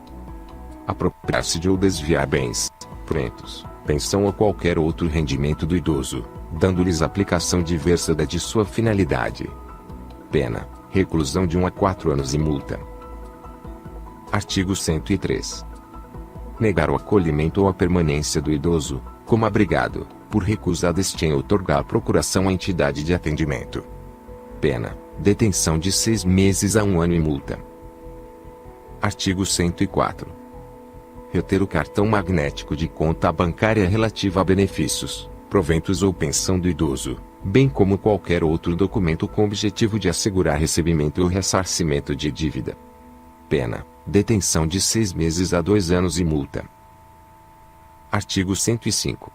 Apropriar-se de ou desviar bens, prentos, pensão ou qualquer outro rendimento do idoso, dando-lhes aplicação diversa da de sua finalidade. Pena, reclusão de 1 a 4 anos e multa. Artigo 103. Negar o acolhimento ou a permanência do idoso, como abrigado, por recusar deste em outorgar procuração à entidade de atendimento. Pena, detenção de 6 meses a 1 ano e multa. Artigo 104. Reter o cartão magnético de conta bancária relativa a benefícios, proventos ou pensão do idoso, bem como qualquer outro documento com objetivo de assegurar recebimento ou ressarcimento de dívida. Pena, detenção de 6 meses a 2 anos e multa. Artigo 105.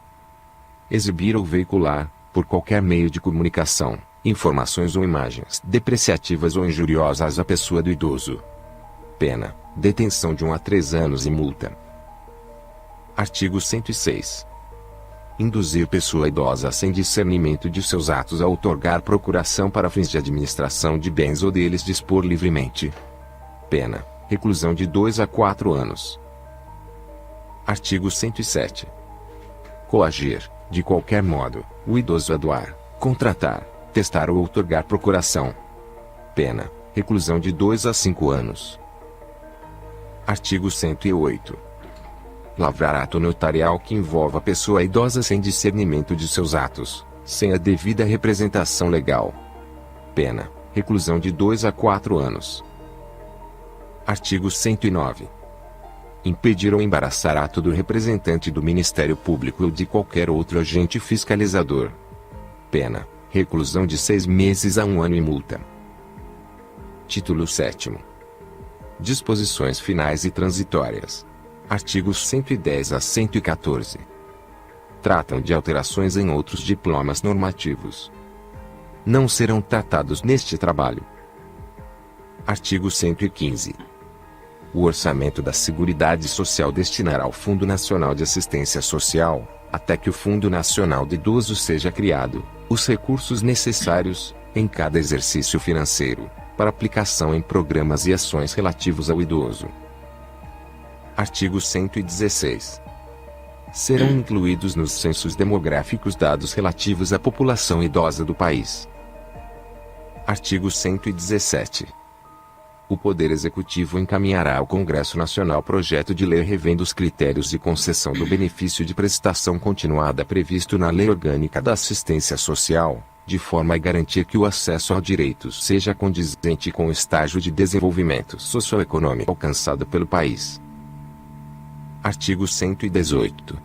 Exibir ou veicular, por qualquer meio de comunicação, informações ou imagens depreciativas ou injuriosas à pessoa do idoso. Pena, detenção de 1 a 3 anos e multa. Artigo 106. Induzir pessoa idosa sem discernimento de seus atos a outorgar procuração para fins de administração de bens ou deles dispor livremente. Pena, reclusão de 2 a 4 anos. Artigo 107. Coagir, de qualquer modo, o idoso a doar, contratar, testar ou outorgar procuração. Pena, reclusão de 2 a 5 anos. Artigo 108. Lavrar ato notarial que envolva a pessoa idosa sem discernimento de seus atos, sem a devida representação legal. Pena, reclusão de 2 a 4 anos. Artigo 109. Impedir ou embaraçar ato do representante do Ministério Público ou de qualquer outro agente fiscalizador. Pena, reclusão de 6 meses a 1 ano e multa. Título 7º. Disposições finais e transitórias. Artigos 110 a 114. Tratam de alterações em outros diplomas normativos. Não serão tratados neste trabalho. Artigo 115. O orçamento da Seguridade Social destinará ao Fundo Nacional de Assistência Social, até que o Fundo Nacional do Idoso seja criado, os recursos necessários, em cada exercício financeiro, para aplicação em programas e ações relativos ao idoso. Artigo 116. Serão incluídos nos censos demográficos dados relativos à população idosa do país. Artigo 117. O Poder Executivo encaminhará ao Congresso Nacional projeto de lei revendo os critérios de concessão do benefício de prestação continuada previsto na Lei Orgânica da Assistência Social, de forma a garantir que o acesso ao direito seja condizente com o estágio de desenvolvimento socioeconômico alcançado pelo país. Artigo 118.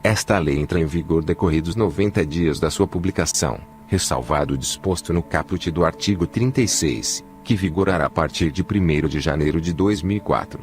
Esta lei entra em vigor decorridos 90 dias da sua publicação, ressalvado o disposto no caput do artigo 36, que vigorará a partir de 1º de janeiro de 2004.